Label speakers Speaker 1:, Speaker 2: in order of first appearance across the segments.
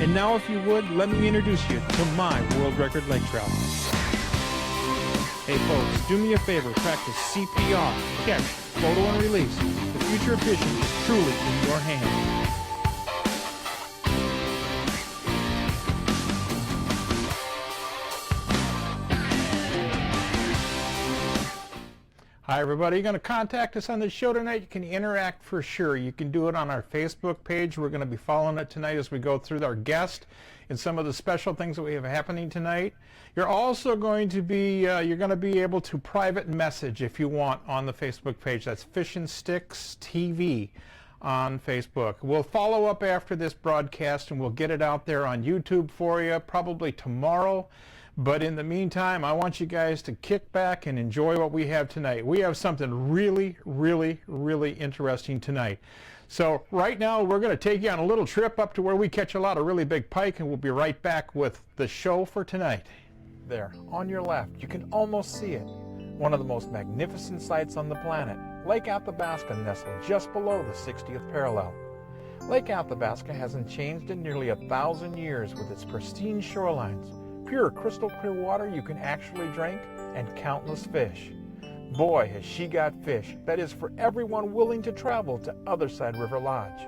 Speaker 1: And now, if you would, let me introduce you to my world record lake trout. Hey folks, do me a favor, practice CPR, catch, photo and release. The future of fishing is truly in your hands. Hi everybody, you're going to contact us on the show tonight. You can interact for sure. You can do it on our Facebook page. We're going to be following it tonight as we go through our guest and some of the special things that we have happening tonight. You're also going to be able to private message if you want on the Facebook page. That's FishnStixTV on Facebook. We'll follow up after this broadcast and we'll get it out there on YouTube for you probably tomorrow. But in the meantime, I want you guys to kick back and enjoy what we have tonight. We have something really, really, really interesting tonight. So right now, we're going to take you on a little trip up to where we catch a lot of really big pike, and we'll be right back with the show for tonight. There, on your left, you can almost see it. One of the most magnificent sights on the planet, Lake Athabasca, nestled just below the 60th parallel. Lake Athabasca hasn't changed in nearly 1,000 years with its pristine shorelines, pure crystal clear water you can actually drink, and countless fish. Boy, has she got fish. That is for everyone willing to travel to Otherside River Lodge.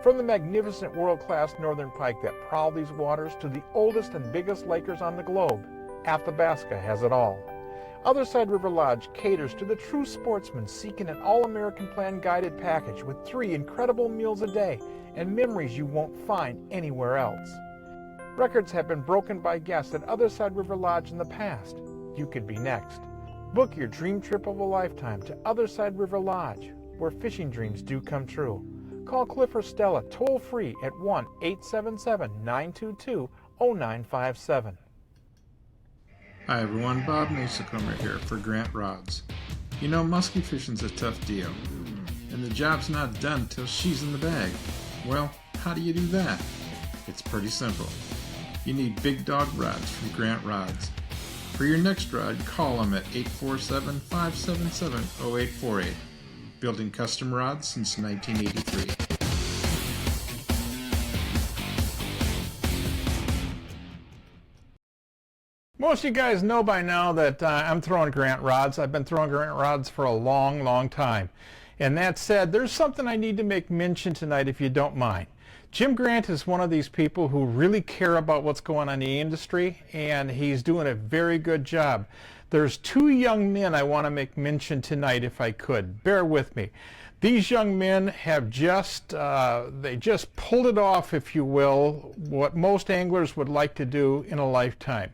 Speaker 1: From the magnificent world-class northern pike that prowl these waters to the oldest and biggest lakers on the globe, Athabasca has it all. Otherside River Lodge caters to the true sportsman seeking an all-American plan guided package with 3 incredible meals a day and memories you won't find anywhere else. Records have been broken by guests at Otherside River Lodge in the past. You could be next. Book your dream trip of a lifetime to Otherside River Lodge, where fishing dreams do come true. Call Cliff or Stella toll-free at 1-877-922-0957.
Speaker 2: Hi everyone, Bob Mehsikomer here for Grant Rods. You know, muskie fishing's a tough deal, and the job's not done till she's in the bag. Well, how do you do that? It's pretty simple. You need big dog rods from Grant Rods. For your next rod, call them at 847-577-0848. Building custom rods since 1983.
Speaker 1: Most of you guys know by now that I'm throwing Grant rods. I've been throwing Grant rods for a long, long time. And that said, there's something I need to make mention tonight if you don't mind. Jim Grant is one of these people who really care about what's going on in the industry, and he's doing a very good job. There's 2 young men I want to make mention tonight if I could. Bear with me. These young men have they just pulled it off, if you will, what most anglers would like to do in a lifetime.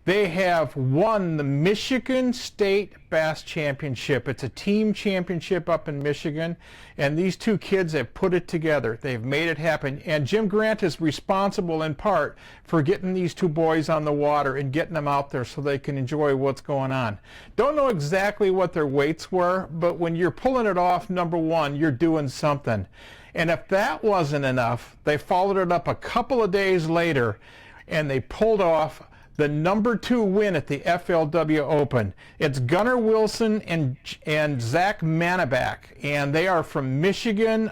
Speaker 1: They have won the Michigan State Bass Championship. It's a team championship up in Michigan, and these 2 kids have put it together. They've made it happen, and Jim Grant is responsible in part for getting these 2 boys on the water and getting them out there so they can enjoy what's going on. Don't know exactly what their weights were, but when you're pulling it off, number one, you're doing something. And if that wasn't enough, they followed it up a couple of days later, and they pulled off the number 2 win at the FLW Open. It's Gunnar Wilson and Zach Manabak, and they are from Michigan.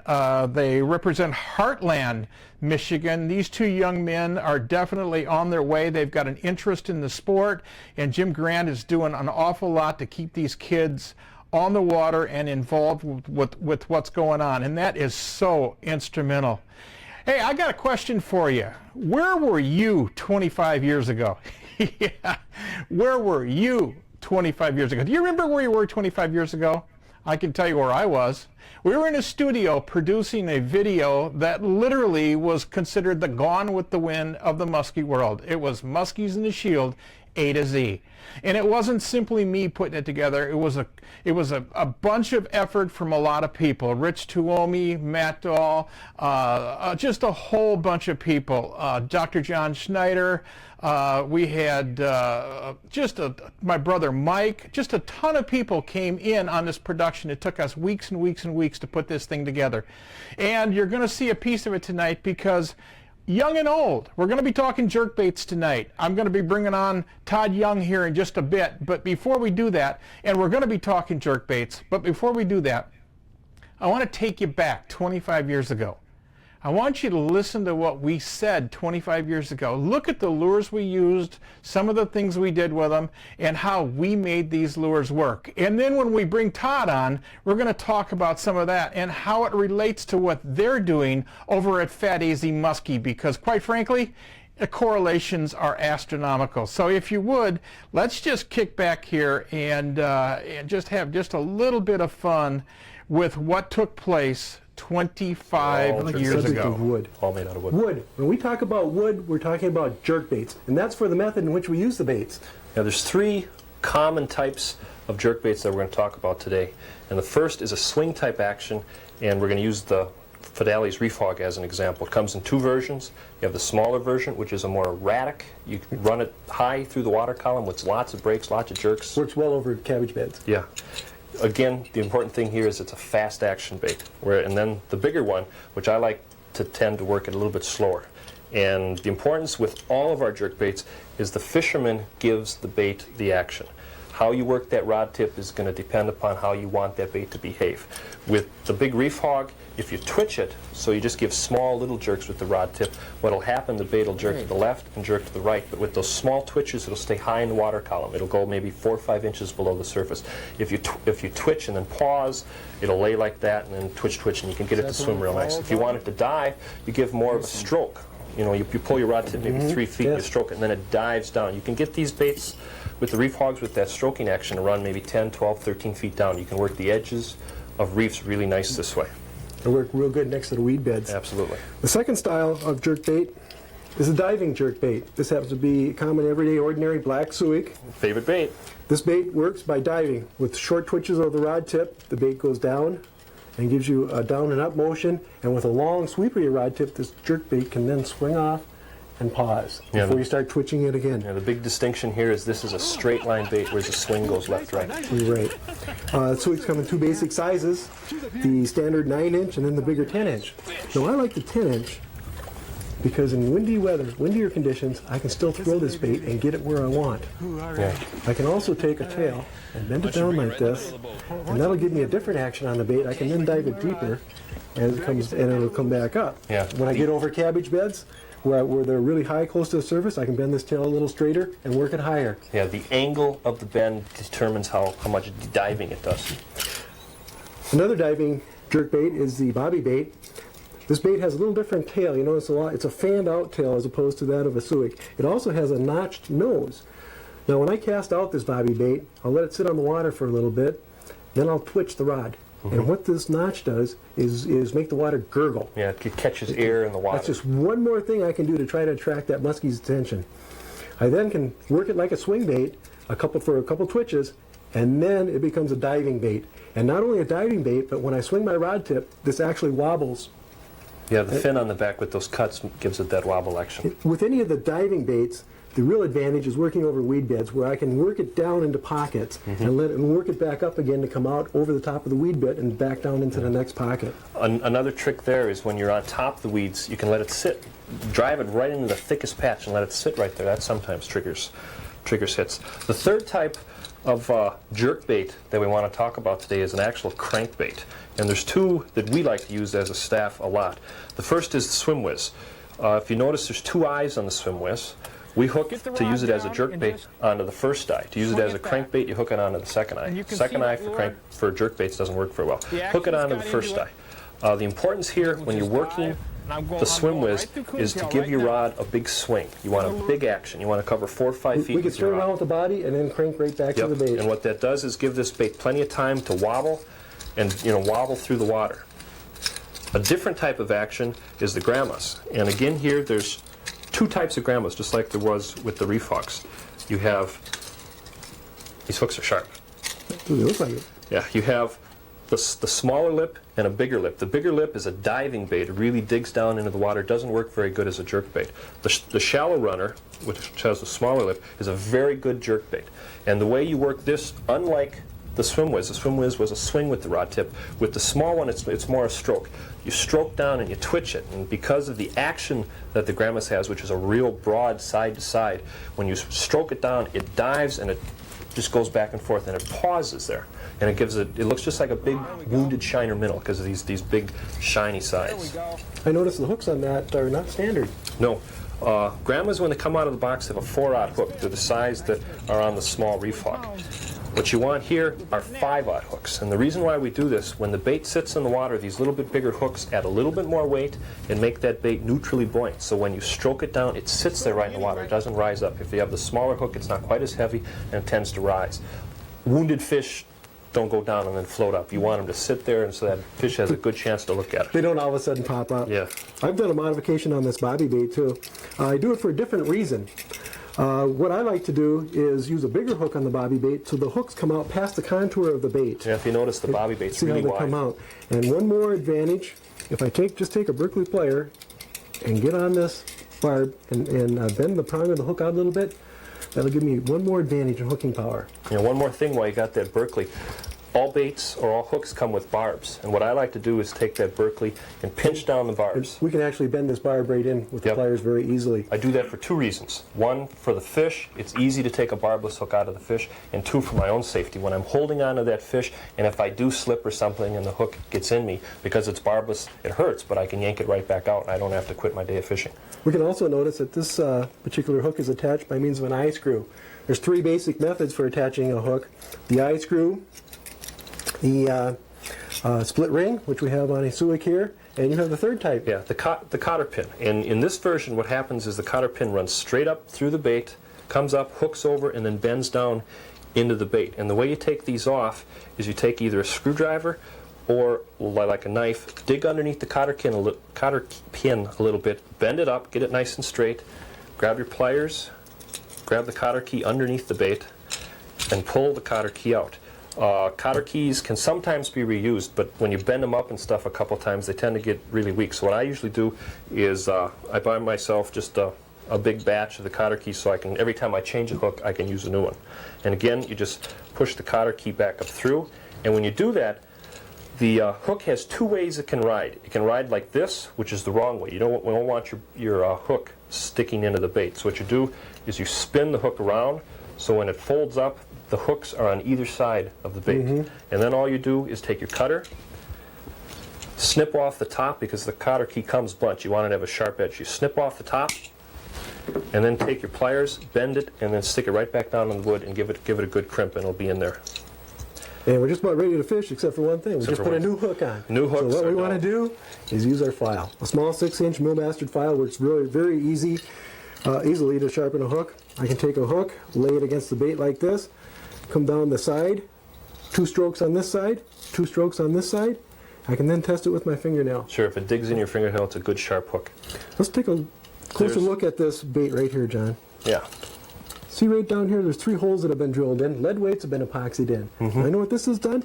Speaker 1: They represent Heartland, Michigan. These 2 young men are definitely on their way. They've got an interest in the sport, and Jim Grant is doing an awful lot to keep these kids on the water and involved with what's going on, and that is so instrumental. Hey, I got a question for you. Where were you 25 years ago? Yeah, where were you 25 years ago? Do you remember where you were 25 years ago? I can tell you where I was. We were in a studio producing a video that literally was considered the Gone with the Wind of the muskie world. It was Muskies in the Shield, A to Z. And it wasn't simply me putting it together. It was a bunch of effort from a lot of people. Rich Tuomi, Matt Dahl, just a whole bunch of people. Dr. John Schneider. We had my brother Mike. Just a ton of people came in on this production. It took us weeks and weeks and weeks to put this thing together. And you're going to see a piece of it tonight because young and old. We're going to be talking jerkbaits tonight. I'm going to be bringing on Todd Young here in just a bit. But before we do that, and we're going to be talking jerkbaits, but before we do that, I want to take you back 25 years ago. I want you to listen to what we said 25 years ago. Look at the lures we used, some of the things we did with them, and how we made these lures work. And then when we bring Todd on, we're going to talk about some of that and how it relates to what they're doing over at Fat Easy Muskie, because quite frankly, the correlations are astronomical. So if you would, let's just kick back here and just have just a little bit of fun with what took place 25 years ago.
Speaker 3: Of wood.
Speaker 4: All made out of wood.
Speaker 3: Wood. When we talk about wood, we're talking about jerk baits, and that's for the method in which we use the baits.
Speaker 4: Now there's three common types of jerk baits that we're going to talk about today. And the first is a swing type action, and we're going to use the Fidelis Reef Hog as an example. It comes in two versions. You have the smaller version, which is a more erratic. You can run it high through the water column with lots of breaks, lots of jerks.
Speaker 3: Works well over cabbage beds.
Speaker 4: Yeah. Again, the important thing here is it's a fast action bait. And then the bigger one, which I like to tend to work it a little bit slower. And the importance with all of our jerk baits is the fisherman gives the bait the action. How you work that rod tip is going to depend upon how you want that bait to behave. With the big reef hog, if you twitch it, so you just give small little jerks with the rod tip, what'll happen, the bait will jerk to the left and jerk to the right, but with those small twitches, it'll stay high in the water column. It'll go maybe 4 or 5 inches below the surface. If you twitch and then pause, it'll lay like that and then twitch, and you can get it to swim real nice. If you want it to dive, you give more of a stroke. You know, you pull your rod tip maybe 3 feet, you stroke it, and then it dives down. You can get these baits with the reef hogs with that stroking action to run maybe 10, 12, 13 feet down. You can work the edges of reefs really nice this way.
Speaker 3: They work real good next to the weed beds.
Speaker 4: Absolutely.
Speaker 3: The second style of jerk bait is a diving jerk bait. This happens to be common, everyday, ordinary black suic.
Speaker 4: Favorite bait.
Speaker 3: This bait works by diving. With short twitches of the rod tip, the bait goes down and gives you a down and up motion. And with a long sweep of your rod tip, this jerk bait can then swing off and pause before you start twitching it again.
Speaker 4: Yeah, the big distinction here is this is a straight line bait, whereas the swing goes left-right.
Speaker 3: You're right. Suics come in two basic sizes, the standard 9-inch and then the bigger 10-inch. Now I like the 10-inch because in windy weather, windier conditions, I can still throw this bait and get it where I want.
Speaker 4: Yeah.
Speaker 3: I can also take a tail and bend it down like this, and that'll give me a different action on the bait. I can then dive it deeper as it comes, and it'll come back up.
Speaker 4: Yeah.
Speaker 3: When I get over cabbage beds, where they're really high close to the surface, I can bend this tail a little straighter and work it higher.
Speaker 4: Yeah, the angle of the bend determines how much diving it does.
Speaker 3: Another diving jerk bait is the bobby bait. This bait has a little different tail. You notice it's a fanned out tail as opposed to that of a suic. It also has a notched nose. Now when I cast out this bobby bait, I'll let it sit on the water for a little bit, then I'll twitch the rod. And what this notch does is make the water gurgle.
Speaker 4: Yeah, it catches air in the water.
Speaker 3: That's just one more thing I can do to try to attract that muskie's attention. I then can work it like a swing bait, for a couple twitches, and then it becomes a diving bait. And not only a diving bait, but when I swing my rod tip, this actually wobbles.
Speaker 4: Yeah, the fin on the back with those cuts gives it that wobble action.
Speaker 3: With any of the diving baits, the real advantage is working over weed beds, where I can work it down into pockets and work it back up again to come out over the top of the weed bed and back down into the next pocket.
Speaker 4: Another trick there is when you're on top of the weeds, you can let it sit, drive it right into the thickest patch and let it sit right there. That sometimes triggers hits. The third type of jerk bait that we want to talk about today is an actual crankbait. And there's two that we like to use as a staff a lot. The first is the swim whiz. If you notice, there's two eyes on the swim whiz. We hook to use it as a jerk bait onto the first eye. To use it as a crankbait, you hook it onto the second eye. Second eye for jerk baits doesn't work very well. Hook it onto the first eye. The importance here when you're working the swim whiz is to give your rod a big swing. You want a big action. You want to cover 4 or 5 feet.
Speaker 3: We can turn around with the body and then crank right back to the bait.
Speaker 4: And what that does is give this bait plenty of time to wobble and wobble through the water. A different type of action is the grandmas. And again here there's two types of grandmas, just like there was with the reef hooks. You have, these hooks are sharp.
Speaker 3: Ooh, they look like it.
Speaker 4: Yeah, you have the smaller lip and a bigger lip. The bigger lip is a diving bait. It really digs down into the water. It doesn't work very good as a jerk bait. The shallow runner, which has a smaller lip, is a very good jerk bait. And the way you work this, unlike the swim whiz was a swing with the rod tip. With the small one, it's more a stroke. You stroke down and you twitch it, and because of the action that the grandmas has, which is a real broad side to side, when you stroke it down, it dives and it just goes back and forth, and it pauses there, and it gives it looks just like a big wounded shiner minnow because of these big shiny sides.
Speaker 3: I noticed the hooks on that are not standard.
Speaker 4: No. Grandmas, when they come out of the box, have a 4/0 hook. They're the size that are on the small reef hawk. What you want here are 5/0 hooks. And the reason why we do this, when the bait sits in the water, these little bit bigger hooks add a little bit more weight and make that bait neutrally buoyant. So when you stroke it down, it sits there right in the water. It doesn't rise up. If you have the smaller hook, it's not quite as heavy and it tends to rise. Wounded fish don't go down and then float up. You want them to sit there and so that fish has a good chance to look at it.
Speaker 3: They don't all of a sudden pop up.
Speaker 4: Yeah.
Speaker 3: I've done a modification on this bobby bait too. I do it for a different reason. What I like to do is use a bigger hook on the bobby bait so the hooks come out past the contour of the bait.
Speaker 4: Yeah, if you notice, the bobby bait's
Speaker 3: See
Speaker 4: really
Speaker 3: how they
Speaker 4: wide.
Speaker 3: come out. And one more advantage, if I just take a Berkeley plier and get on this barb and bend the prong of the hook out a little bit, that'll give me one more advantage in hooking power.
Speaker 4: You know, one more thing while you got that Berkeley. All baits or all hooks come with barbs, and what I like to do is take that Berkeley and pinch down the barbs.
Speaker 3: We can actually bend this barb right in with the
Speaker 4: Yep.
Speaker 3: pliers very easily.
Speaker 4: I do that for 2 reasons. One, for the fish, it's easy to take a barbless hook out of the fish, and 2, for my own safety. When I'm holding onto that fish, and if I do slip or something and the hook gets in me, because it's barbless, it hurts, but I can yank it right back out, and I don't have to quit my day of fishing.
Speaker 3: We can also notice that this particular hook is attached by means of an eye screw. There's 3 basic methods for attaching a hook. The eye screw, the split ring, which we have on a Suic here, and you have the third type.
Speaker 4: Yeah, the cotter pin. And in this version, what happens is the cotter pin runs straight up through the bait, comes up, hooks over, and then bends down into the bait. And the way you take these off is you take either a screwdriver or, like a knife, dig underneath the cotter pin a little bit, bend it up, get it nice and straight, grab your pliers, grab the cotter key underneath the bait, and pull the cotter key out. Cotter keys can sometimes be reused, but when you bend them up and stuff a couple times, they tend to get really weak. So what I usually do is I buy myself just a big batch of the cotter keys so I can, every time I change a hook, I can use a new one. And again, you just push the cotter key back up through, and when you do that, the hook has 2 ways it can ride. It can ride like this, which is the wrong way. We don't want your hook sticking into the bait. So what you do is you spin the hook around, so when it folds up, the hooks are on either side of the bait. And then all you do is take your cutter, snip off the top, because the cotter key comes blunt. You want it to have a sharp edge. You snip off the top, and then take your pliers, bend it, and then stick it right back down in the wood and give it a good crimp, and it'll be in there.
Speaker 3: And we're just about ready to fish, except for one thing. We just put a new hook on.
Speaker 4: New hooks.
Speaker 3: So what we want to do is use our file. A small 6-inch mill-mastered file, where it's really very easily to sharpen a hook. I can take a hook, lay it against the bait like this, come down the side, 2 strokes on this side, 2 strokes on this side. I can then test it with my fingernail.
Speaker 4: Sure, if it digs in your fingernail, it's a good sharp hook.
Speaker 3: Let's take a closer look at this bait right here, John.
Speaker 4: Yeah.
Speaker 3: See right down here, there's 3 holes that have been drilled in. Lead weights have been epoxied in. I know what this has done?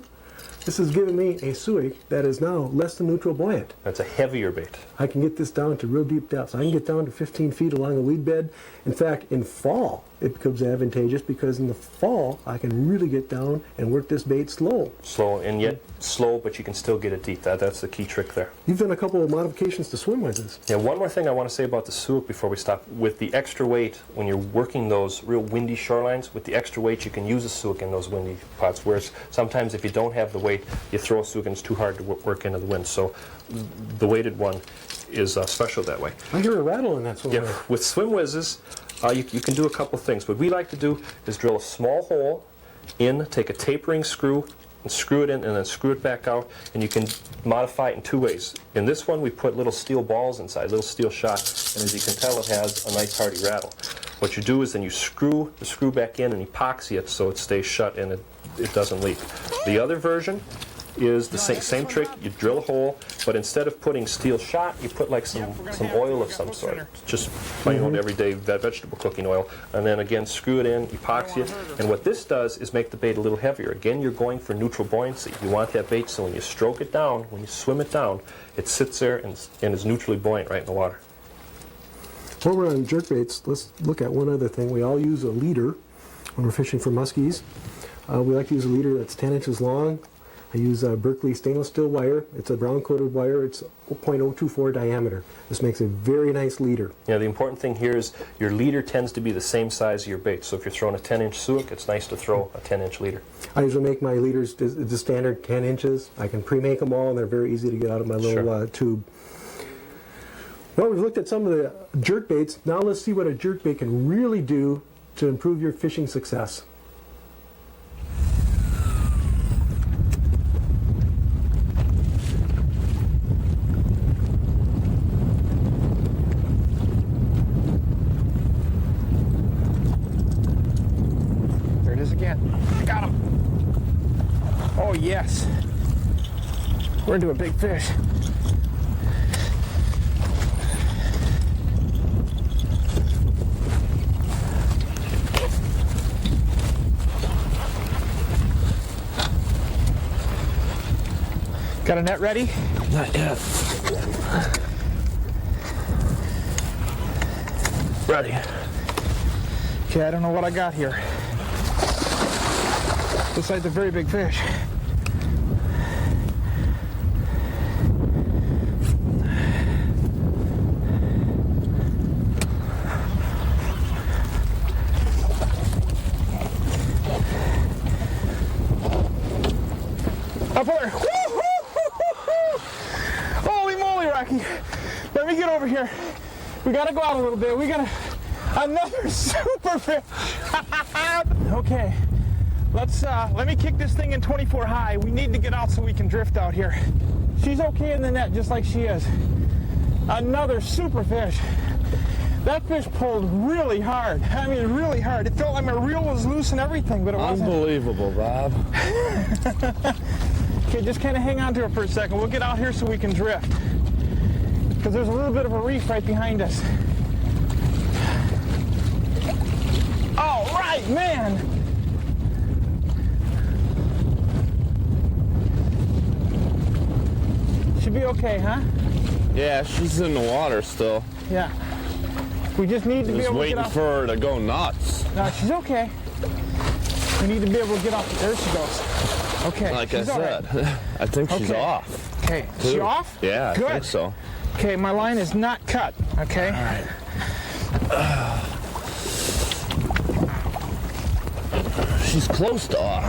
Speaker 3: This has given me a Suic that is now less than neutral buoyant.
Speaker 4: That's a heavier bait.
Speaker 3: I can get this down to real deep depths. I can get down to 15 feet along a weed bed. In fact, in fall, it becomes advantageous because in the fall, I can really get down and work this bait slow.
Speaker 4: Slow, and yet slow, but you can still get it deep. That's the key trick there.
Speaker 3: You've done a couple of modifications to swim whizzes.
Speaker 4: Yeah, one more thing I want to say about the Suic before we stop. With the extra weight, when you're working those real windy shorelines, with the extra weight, you can use a Suic in those windy spots, whereas sometimes if you don't have the weight, you throw a Suic and it's too hard to work into the wind. So the weighted one is special that way.
Speaker 3: I hear a rattle in that swim
Speaker 4: Yeah,
Speaker 3: whiz.
Speaker 4: with swim whizzes, you can do a couple things. What we like to do is drill a small hole in, take a tapering screw, and screw it in, and then screw it back out, and you can modify it in 2 ways. In this one, we put little steel balls inside, little steel shot, and as you can tell, it has a nice hearty rattle. What you do is then you screw the screw back in and epoxy it so it stays shut and it doesn't leak. The other version is the same trick. You drill a hole, but instead of putting steel shot, you put like some oil of some sort, just plain old everyday vegetable cooking oil, and then again screw it in, epoxy it, and what this does is make the bait a little heavier. Again, you're going for neutral buoyancy. You want that bait so when you stroke it down, when you swim it down, it sits there and is neutrally buoyant right in the water.
Speaker 3: While we're on jerkbaits, let's look at one other thing. We all use a leader when we're fishing for muskies. We like to use a leader that's 10 inches long I use Berkeley stainless steel wire. It's a brown coated wire. It's 0.024 diameter. This makes a very nice leader.
Speaker 4: Yeah, the important thing here is your leader tends to be the same size as your bait. So if you're throwing a 10-inch suic, it's nice to throw a 10-inch leader.
Speaker 3: I usually make my leaders the standard 10 inches. I can pre-make them all, and they're very easy to get out of my little tube. Well, we've looked at some of the jerk baits. Now let's see what a jerk bait can really do to improve your fishing success.
Speaker 1: There it is again. I got him. Oh yes. We're into a big fish. Got a net ready?
Speaker 5: Not yet. Ready.
Speaker 1: Okay, I don't know what I got here. Looks like a very big fish. Up there. Holy moly, Rocky. Let me get over here. We gotta go out a little bit. We gotta, another super fish. Okay, let me kick this thing in 24 high. We need to get out so we can drift out here. She's okay in the net, just like she is. Another super fish. That fish pulled really hard. I mean, really hard. It felt like my reel was loose and everything, but it wasn't.
Speaker 5: Unbelievable, Bob.
Speaker 1: Okay, just kind of hang on to it for a second. We'll get out here so we can drift. Because there's a little bit of a reef right behind us. All right, man. Should be okay, huh?
Speaker 5: Yeah, she's in the water still.
Speaker 1: Yeah. We just need to be able to get
Speaker 5: Just waiting
Speaker 1: off.
Speaker 5: for her to go nuts.
Speaker 1: No, she's okay. We need to be able to get off. There she goes. Okay.
Speaker 5: Like I
Speaker 1: she's all
Speaker 5: said,
Speaker 1: right.
Speaker 5: I think she's
Speaker 1: Okay.
Speaker 5: off.
Speaker 1: Okay. Is she off?
Speaker 5: Yeah,
Speaker 1: Good.
Speaker 5: I think so.
Speaker 1: Okay, my line is not cut. Okay.
Speaker 5: All right. She's close to off.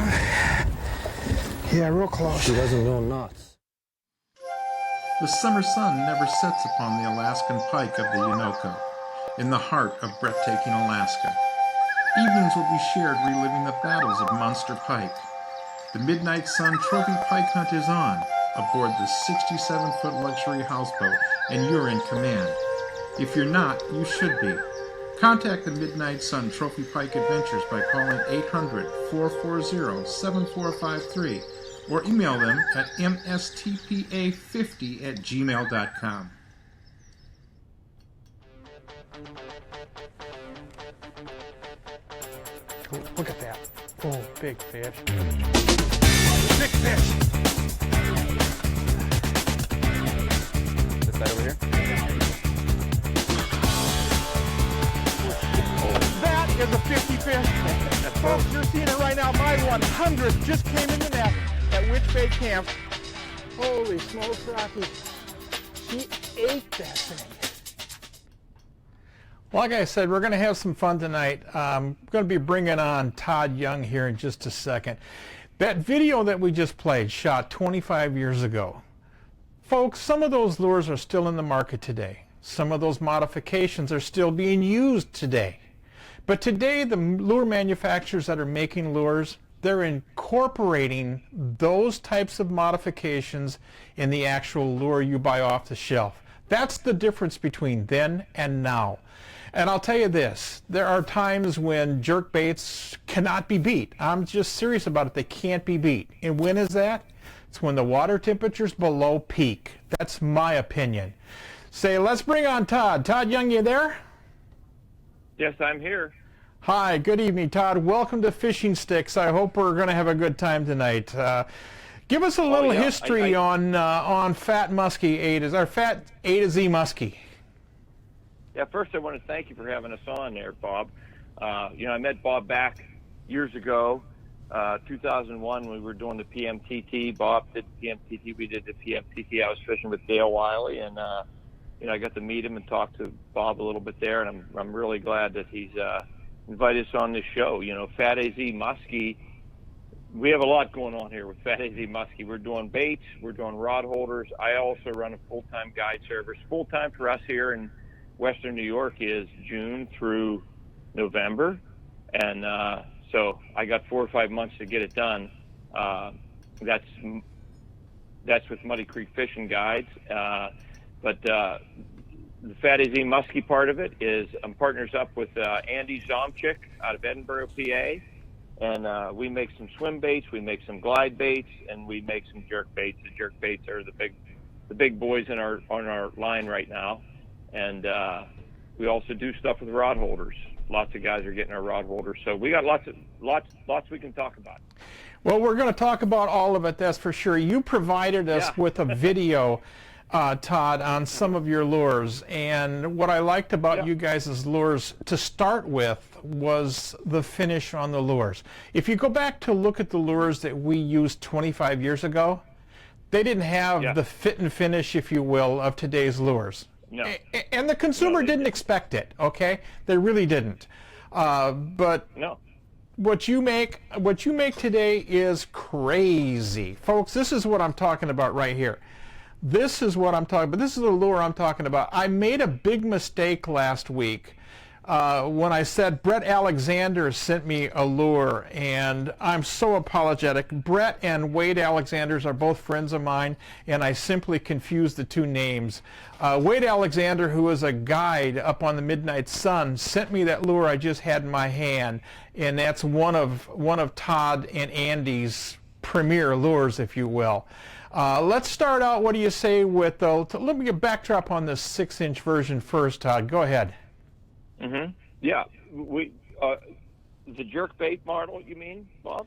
Speaker 1: Yeah, real close.
Speaker 5: She wasn't going nuts.
Speaker 2: The summer sun never sets upon the Alaskan pike of the Unoko, in the heart of breathtaking Alaska. Evenings will be shared reliving the battles of monster pike. The Midnight Sun Trophy Pike Hunt is on, aboard the 67-foot luxury houseboat, and you're in command. If you're not, you should be. Contact the Midnight Sun Trophy Pike Adventures by calling 800-440-7453 or email them at mstpa50@gmail.com.
Speaker 1: Oh, look at that. Oh, big fish. Big fish.
Speaker 5: This side over here?
Speaker 1: That is a 50 fish. Folks, you're seeing it right now. My 100th just came in the net at Witch Bay Camp. Holy smokes, Rocky. She ate that thing. Like I said, we're going to have some fun tonight. I'm going to be bringing on Todd Young here in just a second. That video that we just played, shot 25 years ago. Folks, some of those lures are still in the market today. Some of those modifications are still being used today. But today, the lure manufacturers that are making lures, they're incorporating those types of modifications in the actual lure you buy off the shelf. That's the difference between then and now. And I'll tell you this, there are times when jerk baits cannot be beat. I'm just serious about it. They can't be beat. And when is that? It's when the water temperature's below peak. That's my opinion. Say, let's bring on Todd. Todd Young, you there?
Speaker 6: Yes, I'm here.
Speaker 1: Hi, good evening, Todd. Welcome to Fishing Sticks. I hope we're going to have a good time tonight. Give us a little history on Fat Muskie A to Fat A to Z Muskie.
Speaker 6: Yeah, first I want to thank you for having us on there, Bob. I met Bob back years ago 2001, we were doing the PMTT. Bob did the PMTT. We did the PMTT. I was fishing with Dale Wiley, and I got to meet him and talk to Bob a little bit there. And I'm really glad that he's invited us on this show. Fat AZ Muskie. We have a lot going on here with Fat AZ Muskie. We're doing baits. We're doing rod holders. I also run a full-time guide service. Full-time for us here in Western New York is June through November, and so I got 4 or 5 months to get it done. That's with Muddy Creek Fishing Guides. But the Fat AZ Muskie part of it is I'm partners up with Andy Zomchik out of Edinburgh, PA. And we make some swim baits, we make some glide baits, and we make some jerk baits. The jerk baits are the big boys on our line right now. And we also do stuff with rod holders. Lots of guys are getting our rod holders. So we got lots we can talk about.
Speaker 1: Well, we're going to talk about all of it, that's for sure. You provided us with a video, Todd, on some of your lures. And what I liked about you guys' lures to start with was the finish on the lures. If you go back to look at the lures that we used 25 years ago, they didn't have the fit and finish, if you will, of today's lures.
Speaker 6: No.
Speaker 1: And the consumer didn't expect it, okay? They really didn't. But what you make today is crazy. Folks, this is what I'm talking about right here. This is what I'm talking about. This is the lure I'm talking about. I made a big mistake last week when I said Brett Alexander sent me a lure, and I'm so apologetic. Brett and Wade Alexanders are both friends of mine, and I simply confused the two names. Wade Alexander, who is a guide up on the Midnight Sun, sent me that lure I just had in my hand, and that's one of Todd and Andy's premier lures, if you will. Let's start out, what do you say, with, let me get a backdrop on this 6-inch version first, Todd. Go ahead.
Speaker 6: Yeah, the jerk bait model, you mean, Bob?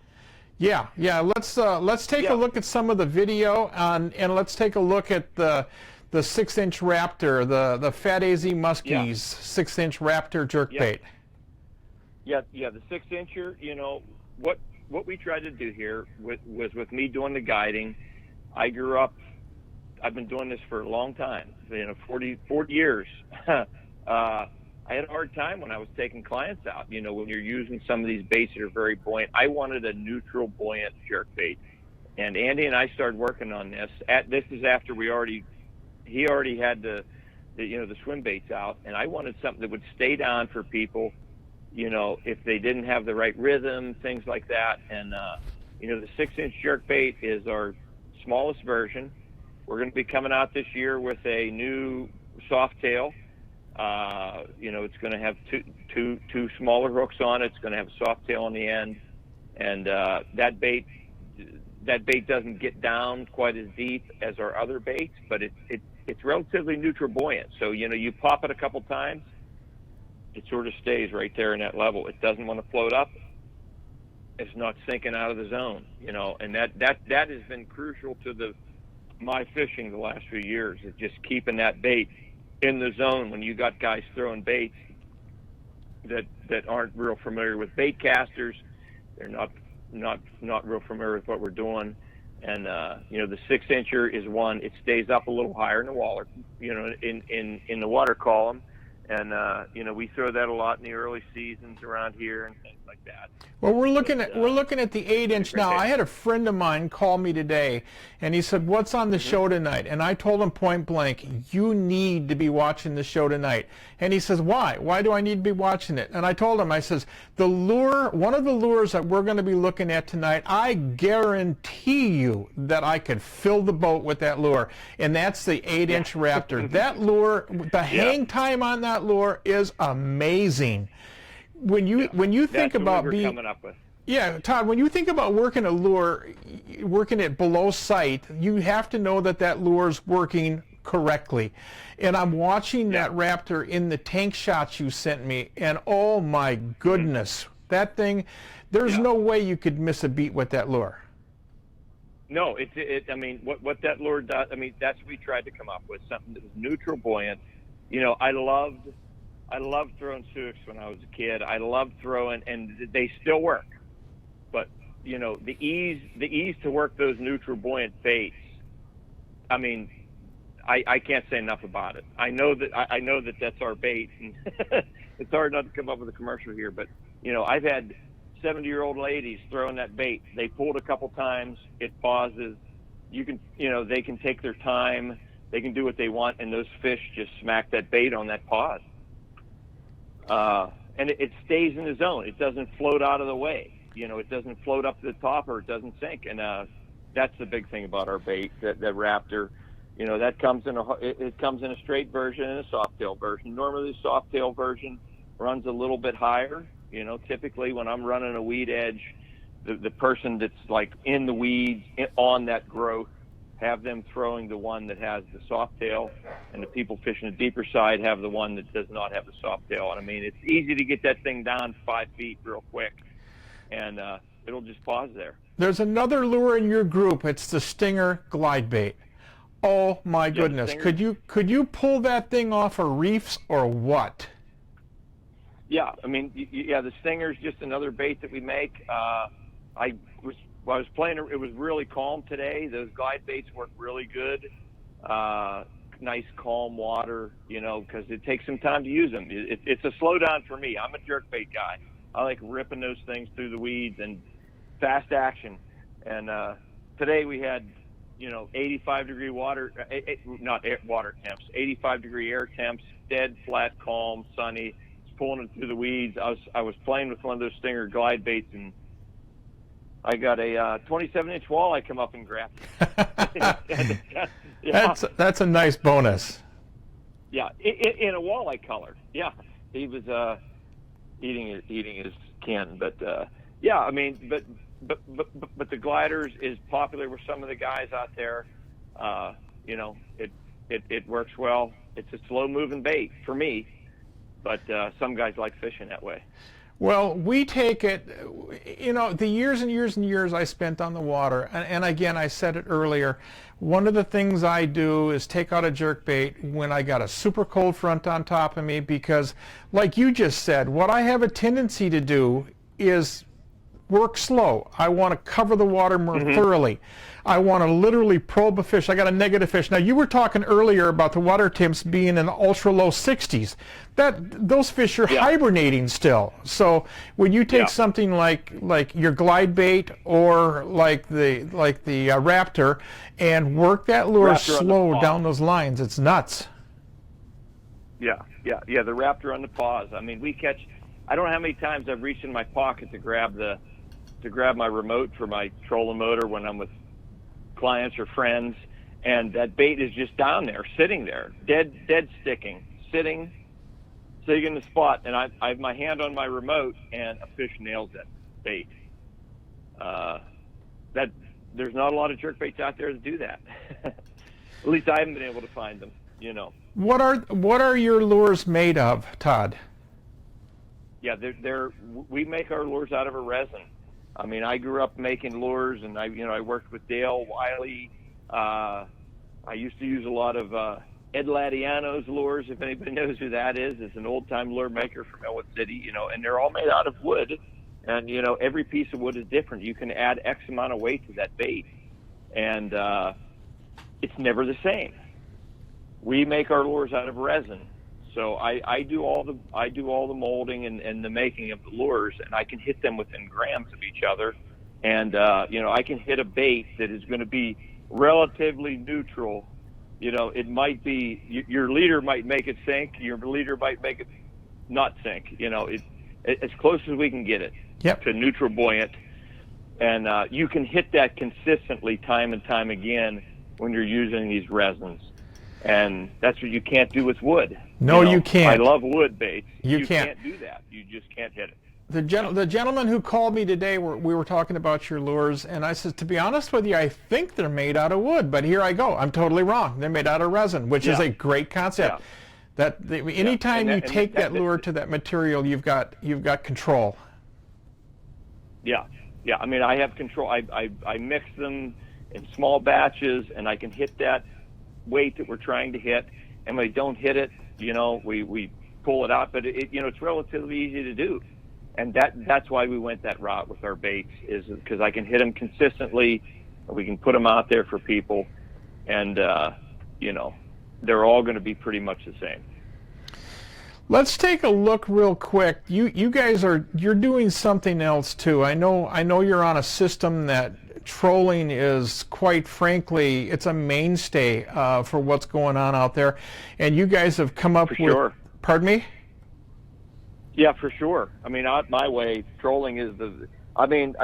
Speaker 1: Yeah. Let's take a look at some of the video, and let's take a look at the 6-inch Raptor, the Fat AZ Muskie's 6-inch Raptor jerk bait.
Speaker 6: Yeah, the 6-incher. What we tried to do here was with me doing the guiding. I grew up. I've been doing this for a long time. 40 years. I had a hard time when I was taking clients out. When you're using some of these baits that are very buoyant, I wanted a neutral buoyant jerk bait, and Andy and I started working on this. This is after he already had the swim baits out, and I wanted something that would stay down for people, if they didn't have the right rhythm, things like that. And the 6-inch jerk bait is our smallest version. We're going to be coming out this year with a new soft tail. It's going to have two smaller hooks on it. It's going to have a soft tail on the end, and that bait doesn't get down quite as deep as our other baits, but it's relatively neutral buoyant. So you pop it a couple times, it sort of stays right there in that level. It doesn't want to float up. It's not sinking out of the zone. And that has been crucial to my fishing the last few years, is just keeping that bait in the zone when you got guys throwing baits that aren't real familiar with bait casters. They're not real familiar with what we're doing. And the 6-incher is one. It stays up a little higher in the water, in the water column. And we throw that a lot in the early seasons around here and things like that.
Speaker 1: Well, we're looking at the 8-inch now. I had a friend of mine call me today, and he said, "What's on the show tonight?" And I told him point blank, "You need to be watching the show tonight." And he says, "Why? Why do I need to be watching it?" And I told him, I says, one of the lures that we're going to be looking at tonight, I guarantee you that I could fill the boat with that lure, and that's the 8-inch Raptor. That lure, the hang time on that lure is amazing. When you think about being
Speaker 6: coming up with.
Speaker 1: Yeah, Todd, when you think about working a lure, working it below sight, you have to know that lure's working correctly. And I'm watching that Raptor in the tank shots you sent me, and oh my goodness, that thing, there's no way you could miss a beat with that lure.
Speaker 6: No, I mean, what that lure does, I mean, that's what we tried to come up with, something that was neutral buoyant. I loved throwing Suiks when I was a kid. I loved throwing, and they still work. But you know, the ease to work those neutral buoyant baits. I mean, I can't say enough about it. I know that that's our bait, and it's hard not to come up with a commercial here. But you know, I've had 70-year-old ladies throwing that bait. They pulled a couple times, it pauses. You can take their time. They can do what they want, and those fish just smack that bait on that pause. And it stays in the zone. It doesn't float out of the way. You know, it doesn't float up to the top, or it doesn't sink. And that's the big thing about our bait, that Raptor. You know, that comes in it comes in a straight version and a soft tail version. Normally, the soft tail version runs a little bit higher. You know, typically when I'm running a weed edge, the person that's like in the weeds on that growth, have them throwing the one that has the soft tail, and the people fishing the deeper side have the one that does not have the soft tail. And I mean, it's easy to get that thing down 5 feet real quick, and it'll just pause there.
Speaker 1: There's another lure in your group. It's the Stinger glide bait. Oh my goodness!
Speaker 6: Stinger.
Speaker 1: Could you pull that thing off of reefs or what?
Speaker 6: Yeah, I mean, yeah, the Stinger's just another bait that we make. I was playing. It was really calm today. Those glide baits work really good. Nice calm water, you know, because it takes some time to use them. It's a slowdown for me. I'm a jerkbait guy. I like ripping those things through the weeds and fast action. And today we had, you know, 85-degree water, not air, water temps, 85-degree air temps, dead flat, calm, sunny. It's pulling it through the weeds. I was playing with one of those Stinger glide baits, and I got a 27-inch walleye come up and grab it. Yeah.
Speaker 1: That's a nice bonus.
Speaker 6: Yeah, in a walleye color. Yeah, he was eating his kin, but yeah, I mean, but the gliders is popular with some of the guys out there. You know, it works well. It's a slow-moving bait for me, but some guys like fishing that way.
Speaker 1: Well, we take it, you know, the years and years and years I spent on the water, and again, I said it earlier, one of the things I do is take out a jerkbait when I got a super cold front on top of me, because like you just said, what I have a tendency to do is work slow. I want to cover the water more thoroughly. I want to literally probe a fish. I got a negative fish. Now, you were talking earlier about the water temps being in the ultra low 60s. Those fish are hibernating still. So when you take something like your glide bait or like the Raptor and work that lure slow down those lines, it's nuts.
Speaker 6: Yeah, the Raptor on the pause. I mean, I don't know how many times I've reached in my pocket to grab my remote for my trolling motor when I'm with clients or friends, and that bait is just down there, sitting there, dead sticking, sitting in the spot, and I have my hand on my remote, and a fish nails that bait. That there's not a lot of jerkbaits out there to do that. At least I haven't been able to find them. You know. What
Speaker 1: are your lures made of, Todd?
Speaker 6: Yeah, we make our lures out of a resin. I mean, I grew up making lures, and I worked with Dale Wiley. I used to use a lot of Ed Ladiano's lures, if anybody knows who that is. It's an old-time lure maker from Elwood City, you know, and they're all made out of wood. And, you know, every piece of wood is different. You can add X amount of weight to that bait, and it's never the same. We make our lures out of resin. So I do all the molding and the making of the lures, and I can hit them within grams of each other. And you know, I can hit a bait that is going to be relatively neutral. You know, it might be your leader might make it sink, your leader might make it not sink. You know, as close as we can get it to neutral buoyant, and you can hit that consistently time and time again when you're using these resins. And that's what you can't do with wood.
Speaker 1: No, you can't.
Speaker 6: I love wood baits.
Speaker 1: You
Speaker 6: can't do that. You just can't hit it.
Speaker 1: The gentleman who called me today, we were talking about your lures, and I said, to be honest with you, I think they're made out of wood, but here I go. I'm totally wrong. They're made out of resin, which is a great concept. Anytime you take that lure to that material, you've got control.
Speaker 6: Yeah. I mean, I have control. I mix them in small batches, and I can hit that weight that we're trying to hit, and when we don't hit it, you know, we pull it out, but it's relatively easy to do. And that's why we went that route with our baits, is because I can hit them consistently. We can put them out there for people, and you know, they're all going to be pretty much the same.
Speaker 1: Let's take a look real quick. You guys you're doing something else too. I know you're on a system that trolling is, quite frankly, it's a mainstay for what's going on out there, and you guys have come up with.
Speaker 6: Sure.
Speaker 1: Pardon me?
Speaker 6: Yeah, for sure. I mean, out my way, trolling is the. I mean,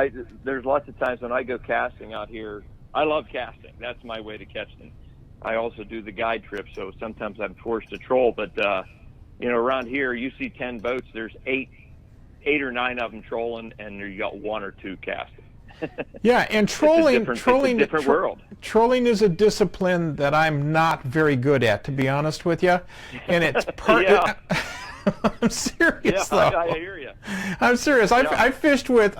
Speaker 6: there's lots of times when I go casting out here. I love casting. That's my way to catch them. I also do the guide trip, so sometimes I'm forced to troll. But you know, around here, you see 10 boats. There's eight or nine of them trolling, and you got one or two casting.
Speaker 1: Yeah, and trolling,
Speaker 6: it's a different world.
Speaker 1: Trolling is a discipline that I'm not very good at, to be honest with you, and it's part.
Speaker 6: Yeah.
Speaker 1: I'm serious, though.
Speaker 6: I hear you.
Speaker 1: I'm serious. I fished with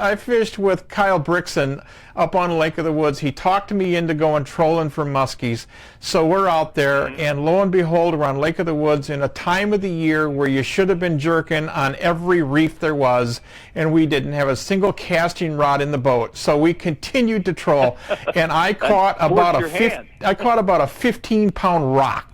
Speaker 1: Kyle Brixon up on Lake of the Woods. He talked me into going trolling for muskies. So we're out there, and lo and behold, we're on Lake of the Woods in a time of the year where you should have been jerking on every reef there was, and we didn't have a single casting rod in the boat. So we continued to troll, and I caught about a 15-pound rock.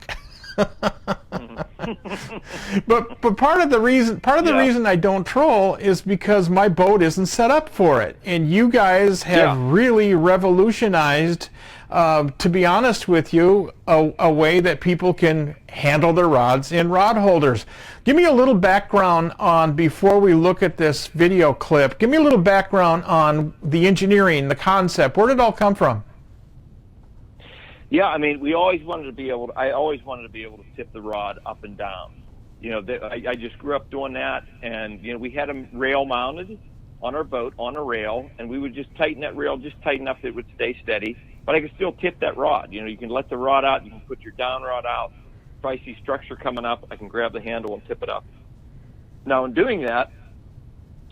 Speaker 1: but part of the reason I don't troll is because my boat isn't set up for it, and you guys have really revolutionized, to be honest with you, a way that people can handle their rods in rod holders. Give me a little background on, before we look at this video clip, give me a little background on the engineering, the concept. Where did it all come from?
Speaker 6: Yeah, I mean, I always wanted to be able to tip the rod up and down. You know, I just grew up doing that, and you know, we had them rail mounted on our boat on a rail, and we would just tighten that rail just tight enough that it would stay steady. But I could still tip that rod. You know, you can let the rod out, you can put your down rod out. If I see structure coming up, I can grab the handle and tip it up. Now, in doing that,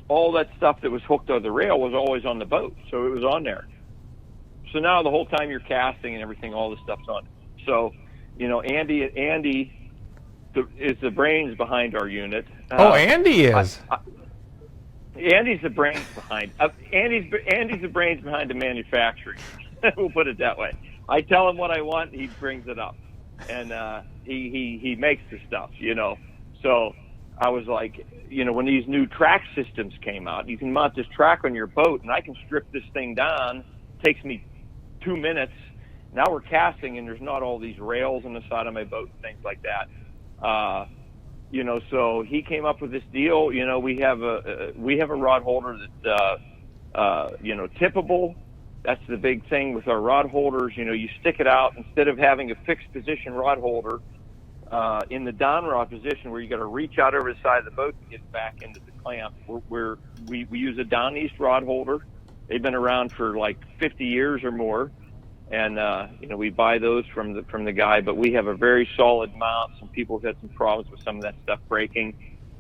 Speaker 6: all that stuff that was hooked on the rail was always on the boat, so it was on there. So now the whole time you're casting and everything, all this stuff's on. So, you know, Andy is the brains behind our unit.
Speaker 1: Andy is.
Speaker 6: Andy's the brains behind. Andy's the brains behind the manufacturing. We'll put it that way. I tell him what I want, he brings it up, and he makes the stuff. You know, so I was like, you know, when these new track systems came out, you can mount this track on your boat, and I can strip this thing down. It takes me 2 minutes. Now we're casting, and there's not all these rails on the side of my boat and things like that. You know, so he came up with this deal. You know, we have a rod holder that you know, tippable. That's the big thing with our rod holders. You know, you stick it out instead of having a fixed position rod holder in the down rod position where you got to reach out over the side of the boat to get back into the clamp. We use a down east rod holder. They've been around for like 50 years or more, and you know, we buy those from the guy. But we have a very solid mount. Some people have had some problems with some of that stuff breaking,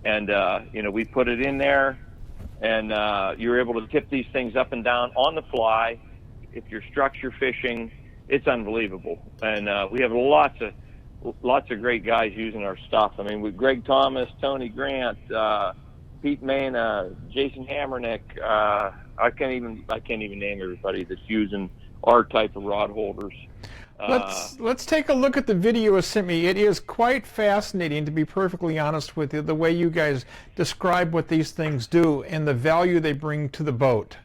Speaker 6: and you know, we put it in there, and you're able to tip these things up and down on the fly. If you're structure fishing, it's unbelievable, and we have lots of great guys using our stuff. I mean, with Greg Thomas, Tony Grant, Pete Mena, Jason Hammernick. I can't even name everybody that's using our type of rod holders.
Speaker 1: Let's take a look at the video you sent me. It is quite fascinating, to be perfectly honest with you, the way you guys describe what these things do and the value they bring to the boat.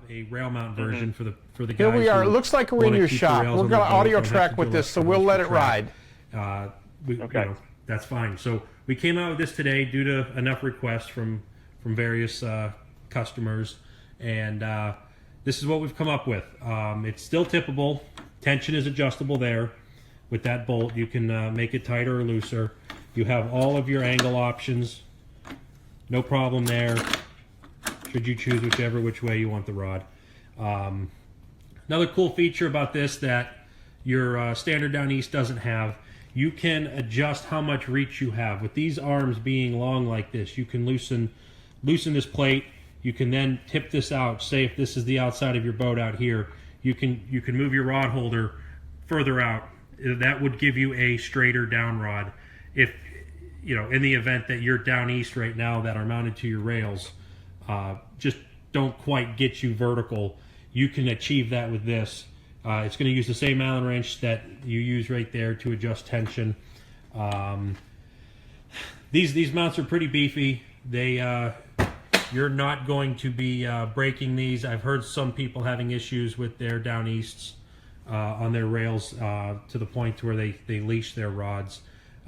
Speaker 7: A rail mount version for the guys.
Speaker 1: Here we are. It looks like we're in your shop. We're going to audio track with this, so we'll let it ride.
Speaker 7: Okay. You know, that's fine. So we came out with this today due to enough requests from various customers, and this is what we've come up with. It's still tippable. Tension is adjustable there. With that bolt, you can make it tighter or looser. You have all of your angle options. No problem there. Should you choose which way you want the rod. Another cool feature about this that your standard down east doesn't have, you can adjust how much reach you have. With these arms being long like this, you can loosen this plate. You can then tip this out. Say if this is the outside of your boat out here, you can move your rod holder further out. That would give you a straighter down rod. If, you know, in the event that you're down east right now that are mounted to your rails, just don't quite get you vertical. You can achieve that with this. It's going to use the same Allen wrench that you use right there to adjust tension. These mounts are pretty beefy. You're not going to be breaking these. I've heard some people having issues with their down easts on their rails to the point where they leash their rods.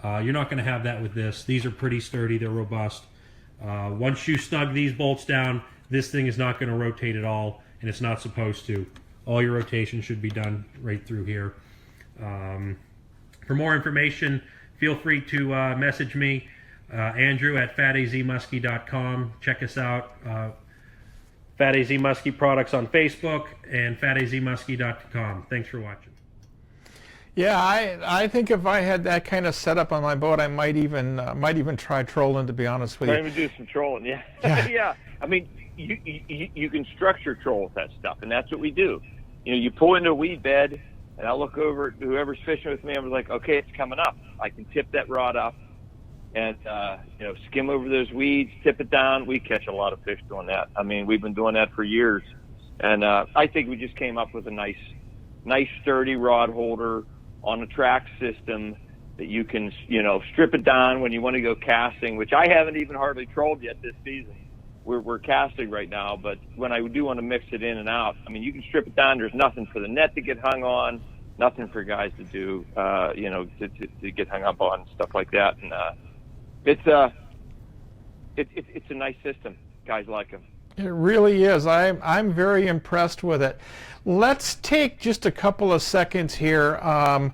Speaker 7: You're not going to have that with this. These are pretty sturdy. They're robust. Once you snug these bolts down, this thing is not going to rotate at all, and it's not supposed to. All your rotation should be done right through here. For more information, feel free to message me, Andrew at fatazmuskie.com. Check us out, Fat AZ Muskie Products on Facebook and fatazmuskie.com. Thanks for watching.
Speaker 1: Yeah, I think if I had that kind of setup on my boat, I might even try trolling, to be honest with you.
Speaker 6: Maybe do some trolling, yeah.
Speaker 1: Yeah.
Speaker 6: Yeah. I mean, you can structure troll with that stuff, and that's what we do. You know, you pull into a weed bed, and I look over at whoever's fishing with me. I'm like, okay, it's coming up. I can tip that rod up, and you know, skim over those weeds, tip it down. We catch a lot of fish doing that. I mean, we've been doing that for years, and I think we just came up with a nice, sturdy rod holder on a track system that you can, you know, strip it down when you want to go casting, which I haven't even hardly trolled yet this season. We're casting right now, but when I do want to mix it in and out, I mean, you can strip it down. There's nothing for the net to get hung on, nothing for guys to do, you know, to get hung up on, stuff like that. And it's a nice system. Guys like them.
Speaker 1: It really is. I'm very impressed with it. Let's take just a couple of seconds here and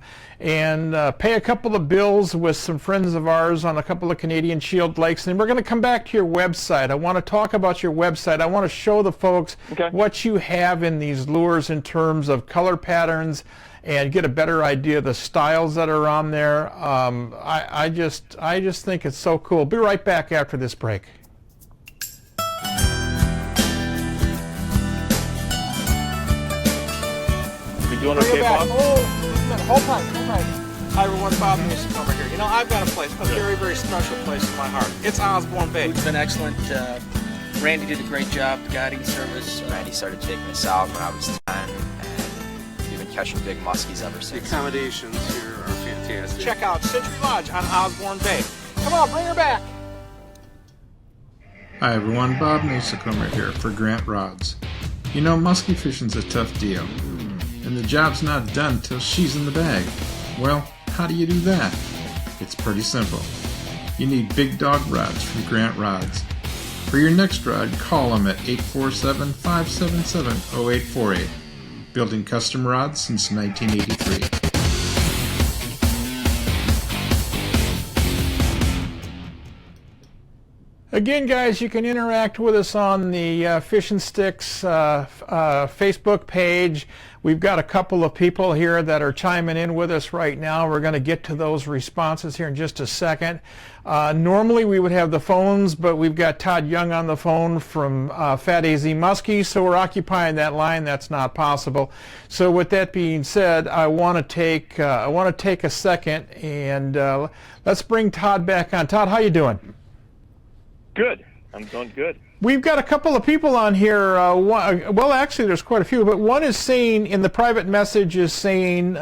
Speaker 1: pay a couple of bills with some friends of ours on a couple of Canadian Shield lakes, and we're going to come back to your website. I want to talk about your website. I want to show the folks what you have in these lures in terms of color patterns and get a better idea of the styles that are on there. I just think it's so cool. Be right back after this break.
Speaker 6: Doing okay, Bob?
Speaker 8: Oh, hold tight. Hi everyone, Bob Mehsikomer here. You know, I've got a place, a very, very special place in my heart. It's Osborne Bay.
Speaker 9: It's been excellent. Randy did a great job, the guiding service. Randy started taking us out when I was 10, and we've been catching big muskies ever since.
Speaker 8: The accommodations here are fantastic. Check out Century Lodge on Osborne Bay. Come on, bring her back.
Speaker 2: Hi everyone, Bob Mehsikomer here for Grant Rods. You know, musky fishing's a tough deal, and the job's not done till she's in the bag. Well, how do you do that? It's pretty simple. You need big dog rods from Grant Rods. For your next rod, call them at 847-577-0848. Building custom rods since 1983.
Speaker 1: Again, guys, you can interact with us on the Fish and Sticks Facebook page. We've got a couple of people here that are chiming in with us right now. We're going to get to those responses here in just a second. Normally we would have the phones, but we've got Todd Young on the phone from Fat AZ Muskie, so we're occupying that line. That's not possible. So with that being said, I want to take a second and let's bring Todd back on. Todd, how you doing?
Speaker 6: Good. I'm doing good.
Speaker 1: We've got a couple of people on here. Well, actually, there's quite a few, but one is saying, in the private message, is saying,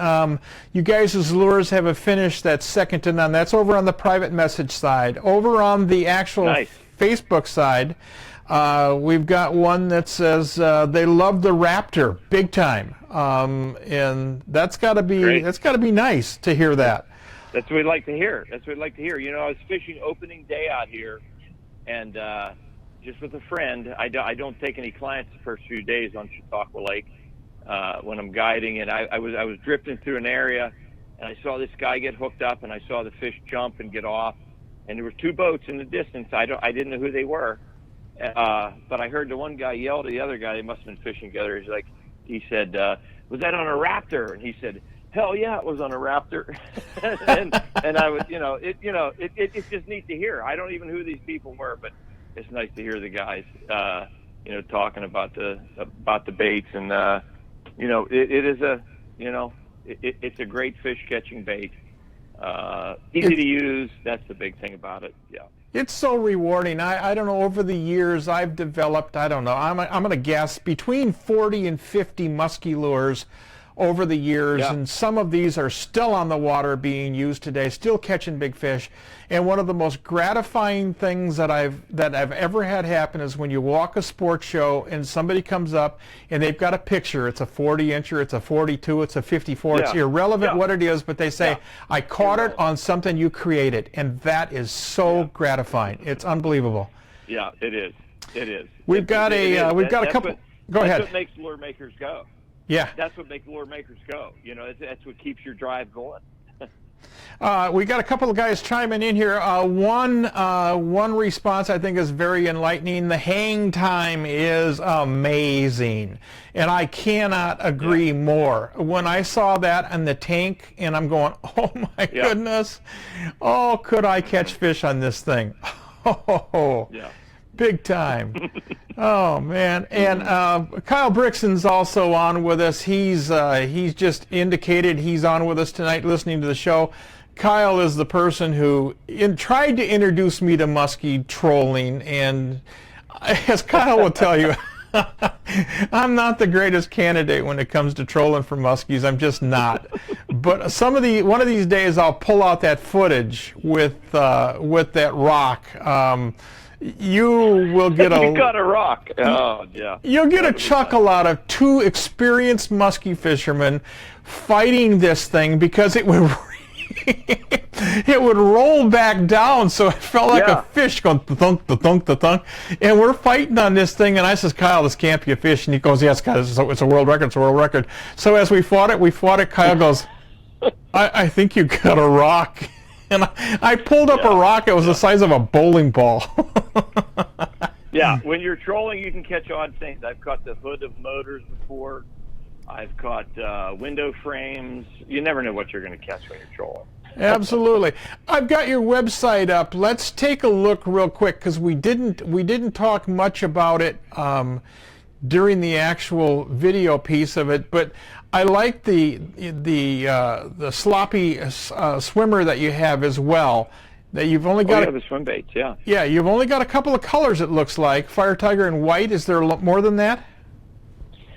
Speaker 1: you guys' lures have a finish that's second to none. That's over on the private message side. Over on the actual Facebook side, we've got one that says they love the Raptor big time, and that's got to be nice to hear that.
Speaker 6: That's what we'd like to hear. You know, I was fishing opening day out here, and just with a friend. I don't take any clients the first few days on Chautauqua Lake when I'm guiding, and I was drifting through an area, and I saw this guy get hooked up, and I saw the fish jump and get off, and there were two boats in the distance. I didn't know who they were, but I heard the one guy yell to the other guy. They must have been fishing together. He said, "Was that on a Raptor?" And he said, "Hell yeah, it was on a Raptor." and I was, it's just neat to hear. I don't even know who these people were, but it's nice to hear the guys, talking about the baits, and it's a great fish catching bait. Easy to use. That's the big thing about it. Yeah.
Speaker 1: It's so rewarding. I don't know, over the years I've developed, I don't know, I'm going to guess between 40 and 50 musky lures over the years, and some of these are still on the water being used today, still catching big fish. And one of the most gratifying things that I've ever had happen is when you walk a sports show and somebody comes up and they've got a picture. It's a 40-incher, it's a 42, it's a 54. It's irrelevant what it is, but they say, I caught it on something you created, and that is so gratifying. It's unbelievable.
Speaker 6: Yeah, it is. It is.
Speaker 1: We've got a couple. Go ahead.
Speaker 6: That's what makes lure makers go.
Speaker 1: Yeah.
Speaker 6: That's what makes lure makers go. You know, that's what keeps your drive going.
Speaker 1: We got a couple of guys chiming in here. One response I think is very enlightening. The hang time is amazing, and I cannot agree more. When I saw that in the tank, and I'm going, oh my goodness, oh, could I catch fish on this thing? Oh, big time. Oh man. And Kyle Brixton's also on with us. He's just indicated he's on with us tonight listening to the show. Kyle is the person who tried to introduce me to muskie trolling, and as Kyle will tell you, I'm not the greatest candidate when it comes to trolling for muskies. I'm just not. But one of these days I'll pull out that footage with that rock. You will get
Speaker 6: You got a rock. Oh, yeah.
Speaker 1: You'll get a chuckle out of two experienced muskie fishermen fighting this thing, because it would it would roll back down, so it felt like a fish going thunk, thunk, thunk. And we're fighting on this thing, and I says, Kyle, this can't be a fish. And he goes, yes, guys, it's a world record. It's a world record. So as we fought it. Kyle goes, I think you got a rock. And I pulled up a rock. It was the size of a bowling ball.
Speaker 6: Yeah, when you're trolling, you can catch odd things. I've caught the hood of motors before. I've caught window frames. You never know what you're going to catch when you're trolling.
Speaker 1: Absolutely. I've got your website up. Let's take a look real quick, because we didn't talk much about it during the actual video piece of it, but I like the sloppy swimmer that you have as well. That you've only got
Speaker 6: the swim baits,
Speaker 1: Yeah, you've only got a couple of colors, it looks like. Fire Tiger and white. Is there more than that?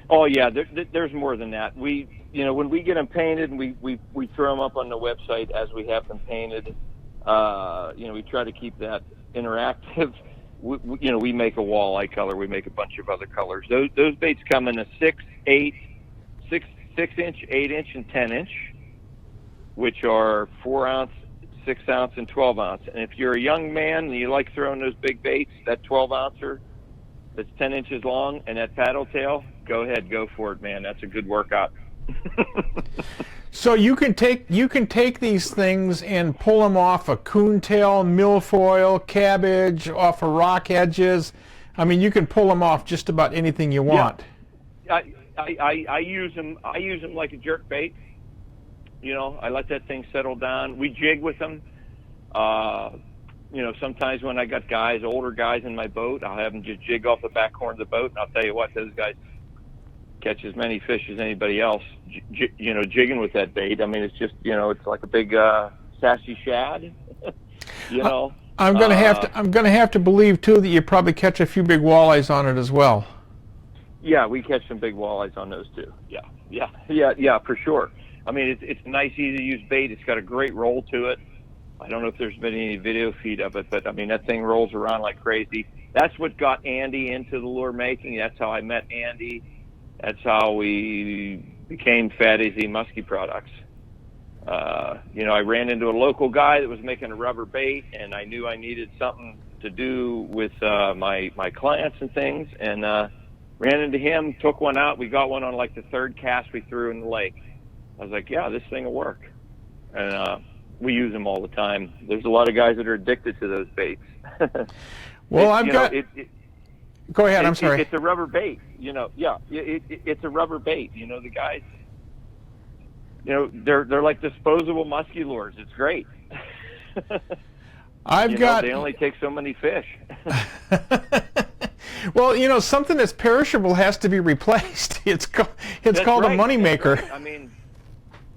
Speaker 6: Oh yeah, there's more than that. When we get them painted, and we throw them up on the website as we have them painted. We try to keep that interactive. We make a walleye color. We make a bunch of other colors. Those baits come in a 6, 8, 6 inch, 8 inch, and 10 inch, which are 4 ounce, 6 ounce, and 12 ounce. And if you're a young man and you like throwing those big baits, that 12 ouncer that's 10 inches long and that paddle tail, go ahead, go for it, man. That's a good workout.
Speaker 1: So you can take these things and pull them off a coontail, milfoil, cabbage, off of rock edges. I mean, you can pull them off just about anything you want.
Speaker 6: Yeah. I use them like a jerk bait. I let that thing settle down. We jig with them. Sometimes when I got older guys in my boat, I'll have them just jig off the back horn of the boat, and I'll tell you what, those guys catch as many fish as anybody else, jigging with that bait. I mean, it's just, it's like a big sassy shad. I'm
Speaker 1: gonna have to believe too that you probably catch a few big walleyes on it as well.
Speaker 6: Yeah, we catch some big walleyes on those too. Yeah, for sure. I mean, it's a nice, easy to use bait. It's got a great roll to it. I don't know if there's been any video feed of it, but I mean, that thing rolls around like crazy. That's what got Andy into the lure making. That's how I met Andy. That's how we became Fat AZ Muskie Products. I ran into a local guy that was making a rubber bait, and I knew I needed something to do with my clients and things, and ran into him, took one out. We got one on like the third cast we threw in the lake. I was like, yeah, this thing will work. And we use them all the time. There's a lot of guys that are addicted to those baits.
Speaker 1: Well, Go ahead, I'm sorry.
Speaker 6: It's a rubber bait, it's a rubber bait. The guys, they're like disposable musky lures. It's great. They only take so many fish.
Speaker 1: Well, something that's perishable has to be replaced. It's called a moneymaker.
Speaker 6: Right. I mean,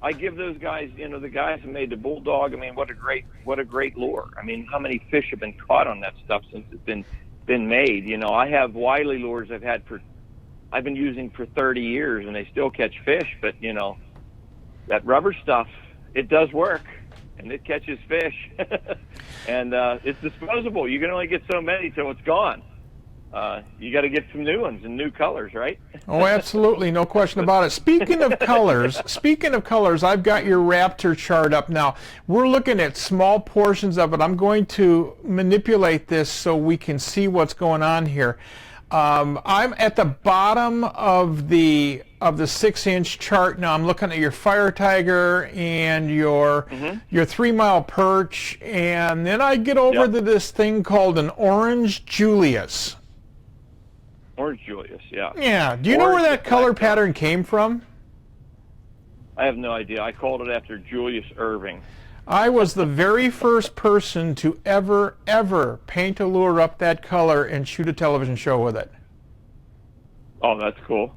Speaker 6: I give those guys, the guys who made the Bulldog. I mean, what a great lure. I mean, how many fish have been caught on that stuff since it's been made? I have Wiley lures I've been using for 30 years, and they still catch fish. But that rubber stuff, it does work, and it catches fish, and it's disposable. You can only get so many till it's gone. You got to get some new ones and new colors, right?
Speaker 1: Oh, absolutely, no question about it. Speaking of colors, I've got your Raptor chart up now. We're looking at small portions of it. I'm going to manipulate this so we can see what's going on here. I'm at the bottom of the 6-inch chart now. I'm looking at your Fire Tiger and your 3-mile perch, and then I get over to this thing called an Orange Julius.
Speaker 6: Orange Julius, yeah.
Speaker 1: Yeah. Do you know where that color pattern came from?
Speaker 6: I have no idea. I called it after Julius Irving.
Speaker 1: I was the very first person to ever paint a lure up that color and shoot a television show with it.
Speaker 6: Oh, that's cool.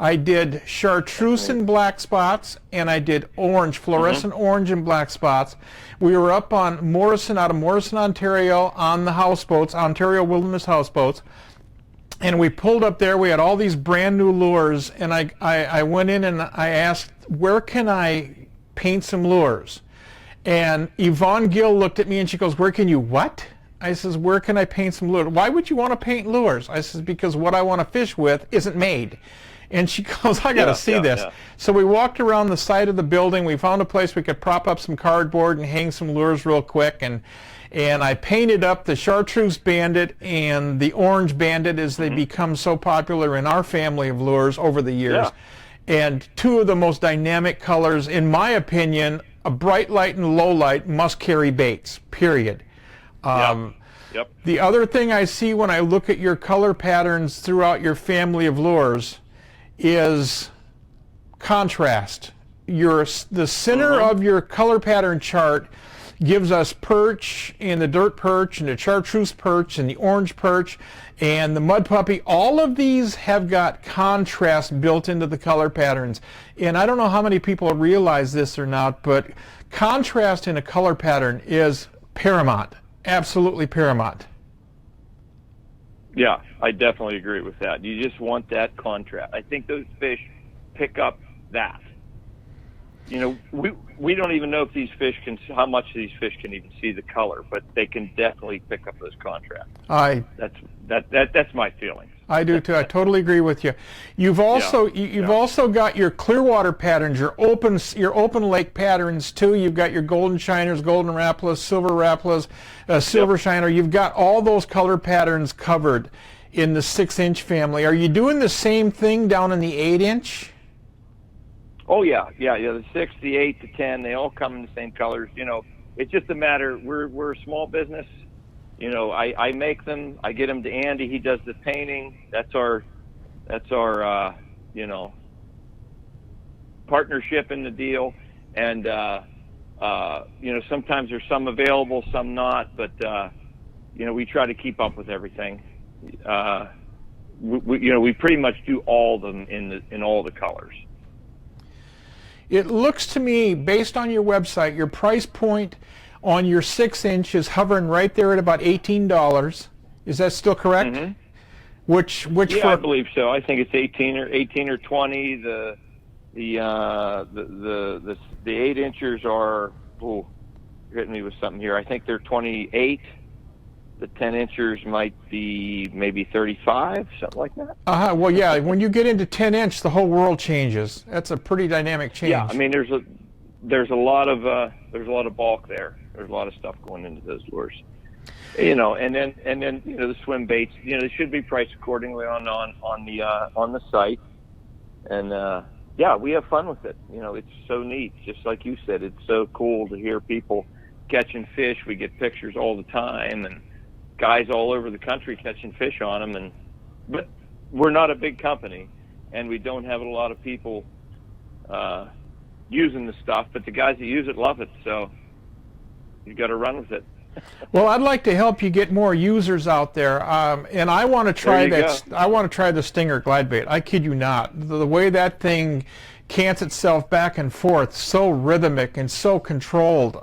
Speaker 1: I did chartreuse and black spots, and I did orange, fluorescent orange and black spots. We were up on Morrison, out of Morrison, Ontario, on the houseboats, Ontario Wilderness houseboats. And we pulled up there. We had all these brand new lures, and I went in and I asked, where can I paint some lures? And Yvonne Gill looked at me and she goes, where can you what? I says, where can I paint some lures? Why would you want to paint lures? I says, because what I want to fish with isn't made. And she goes, I got to see this. Yeah. So we walked around the side of the building. We found a place we could prop up some cardboard and hang some lures real quick. And I painted up the Chartreuse Bandit and the Orange Bandit as they become so popular in our family of lures over the years. Yeah. And two of the most dynamic colors, in my opinion, a bright light and low light must carry baits, period.
Speaker 6: Yep.
Speaker 1: The other thing I see when I look at your color patterns throughout your family of lures is contrast. The center of your color pattern chart gives us perch and the dirt perch and the chartreuse perch and the orange perch and the mud puppy. All of these have got contrast built into the color patterns. And I don't know how many people realize this or not, but contrast in a color pattern is paramount, absolutely paramount.
Speaker 6: Yeah, I definitely agree with that. You just want that contrast. I think those fish pick up that. We don't even know if these fish how much these fish can even see the color, but they can definitely pick up those contrasts. That's my feeling.
Speaker 1: I do too. I totally agree with you. You've also also got your Clearwater patterns, your open lake patterns too. You've got your golden shiners, golden Rapala, silver shiner. You've got all those color patterns covered in the 6-inch family. Are you doing the same thing down in the 8-inch?
Speaker 6: Oh yeah. The 6, the 8, the 10, they all come in the same colors. It's just a matter. We're a small business. I make them. I get them to Andy. He does the painting. That's our partnership in the deal. And sometimes there's some available, some not. But we try to keep up with everything. We pretty much do all of them in all the colors.
Speaker 1: It looks to me, based on your website, your price point on your 6-inch is hovering right there at about $18. Is that still correct?
Speaker 6: Mm-hmm. I believe so. I think it's 18 or 20. The 8-inchers are. Oh, you're hitting me with something here. I think they're 28. The 10-inchers might be maybe 35, something like that.
Speaker 1: Well, yeah. When you get into 10-inch, the whole world changes. That's a pretty dynamic change.
Speaker 6: Yeah, I mean, there's a lot of bulk there. There's a lot of stuff going into those lures, and then the swim baits. They should be priced accordingly on the site, and we have fun with it. It's so neat. Just like you said, it's so cool to hear people catching fish. We get pictures all the time, and guys all over the country catching fish on them. But we're not a big company, and we don't have a lot of people using the stuff. But the guys that use it love it, so you got to run with it.
Speaker 1: Well, I'd like to help you get more users out there, and I want to try that. I want to try the Stinger glide bait. I kid you not. The way that thing cants itself back and forth, so rhythmic and so controlled.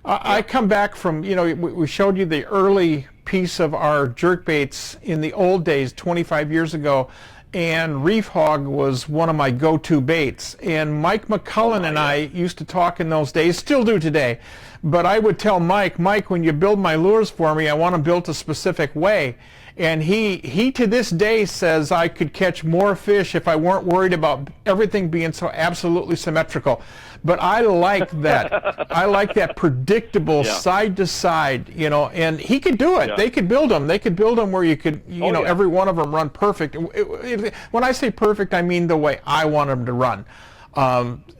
Speaker 1: I come back from, you know, we showed you the early piece of our jerkbaits in the old days, 25 years ago, and reef hog was one of my go-to baits. And Mike McCullen and I used to talk in those days, still do today, but I would tell Mike, when you build my lures for me, I want them built a specific way. And he to this day says I could catch more fish if I weren't worried about everything being so absolutely symmetrical. But I like that. I like that predictable side to side, you know, and he could do it. They could build them. They could build them where you could, you know, every one of them run perfect. When I say perfect, I mean the way I want them to run.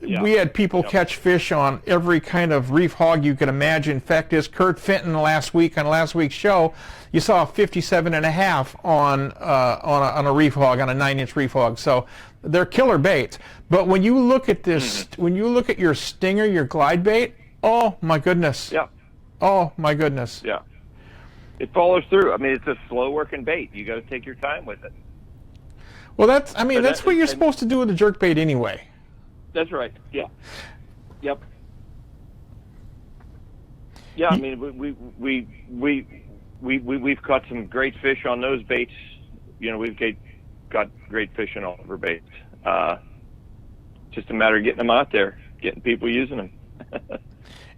Speaker 1: We had people catch fish on every kind of reef hog you could imagine. Fact is, Kurt Fenton last week on last week's show, you saw a 57.5 on a reef hog, on a 9-inch reef hog. So they're killer baits. But when you look at this, when you look at your stinger, your glide bait, oh my goodness.
Speaker 6: Yeah.
Speaker 1: Oh my goodness.
Speaker 6: Yeah. It follows through. I mean, it's a slow working bait. You got to take your time with it.
Speaker 1: Well, that's what you're supposed to do with a jerkbait anyway.
Speaker 6: That's right. Yeah. Yep. Yeah. I mean, we've caught some great fish on those baits. You know, we've got great fish on all of our baits. Just a matter of getting them out there, getting people using them.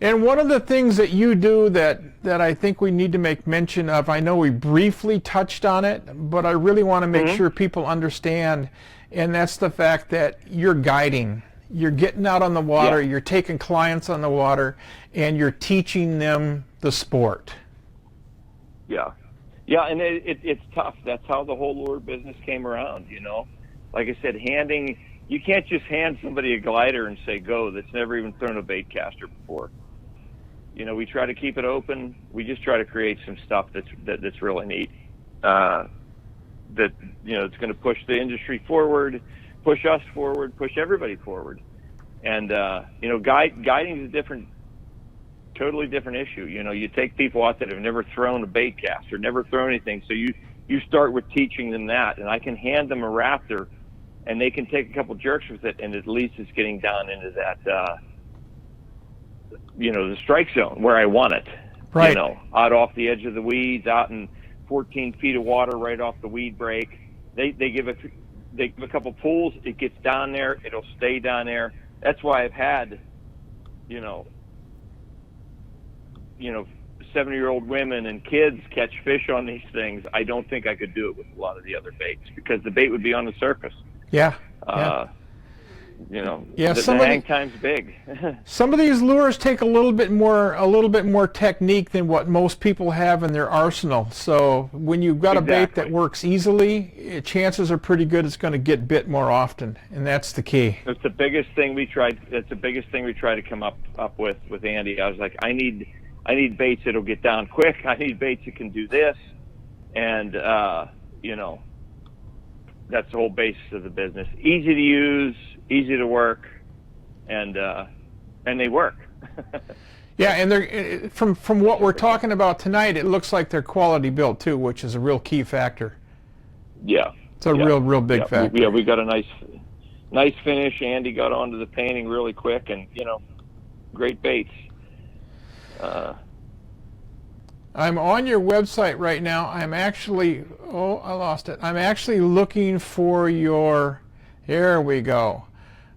Speaker 1: And one of the things that you do that I think we need to make mention of, I know we briefly touched on it, but I really want to make sure people understand, and that's the fact that you're guiding. You're getting out on the water, you're taking clients on the water, and you're teaching them the sport.
Speaker 6: Yeah. Yeah, and it's tough. That's how the whole lure business came around, you know. Like I said, you can't just hand somebody a glider and say, go, that's never even thrown a bait caster before. You know, we try to keep it open. We just try to create some stuff that's really neat. That, you know, it's going to push the industry forward, push us forward, push everybody forward. And, you know, guiding is a totally different issue. You know, you take people out that have never thrown a bait cast or never thrown anything. So you start with teaching them that, and I can hand them a raptor and they can take a couple jerks with it, and at least it's getting down into that, you know, the strike zone where I want it.
Speaker 1: Right.
Speaker 6: You know, out off the edge of the weeds, out in 14 feet of water right off the weed break. They give a couple pulls, it gets down there, it'll stay down there. That's why I've had, you know, 70-year-old women and kids catch fish on these things. I don't think I could do it with a lot of the other baits because the bait would be on the surface.
Speaker 1: Yeah.
Speaker 6: You know,
Speaker 1: yeah,
Speaker 6: the hang time's big.
Speaker 1: Some of these lures take a little bit more technique than what most people have in their arsenal. So when you've got a bait that works easily, chances are pretty good it's going to get bit more often, and that's the key.
Speaker 6: That's the biggest thing we tried. That's the biggest thing we tried to come up with Andy. I was like, I need baits that'll get down quick. I need baits that can do this, and you know, that's the whole basis of the business. Easy to use, easy to work, and they work.
Speaker 1: Yeah, and they're from what we're talking about tonight, it looks like they're quality built too, which is a real key factor.
Speaker 6: Yeah,
Speaker 1: it's a real big factor.
Speaker 6: We got a nice finish. Andy got onto the painting really quick, and you know, great baits.
Speaker 1: I'm on your website right now. I'm actually, I lost it. I'm actually looking for your, here we go.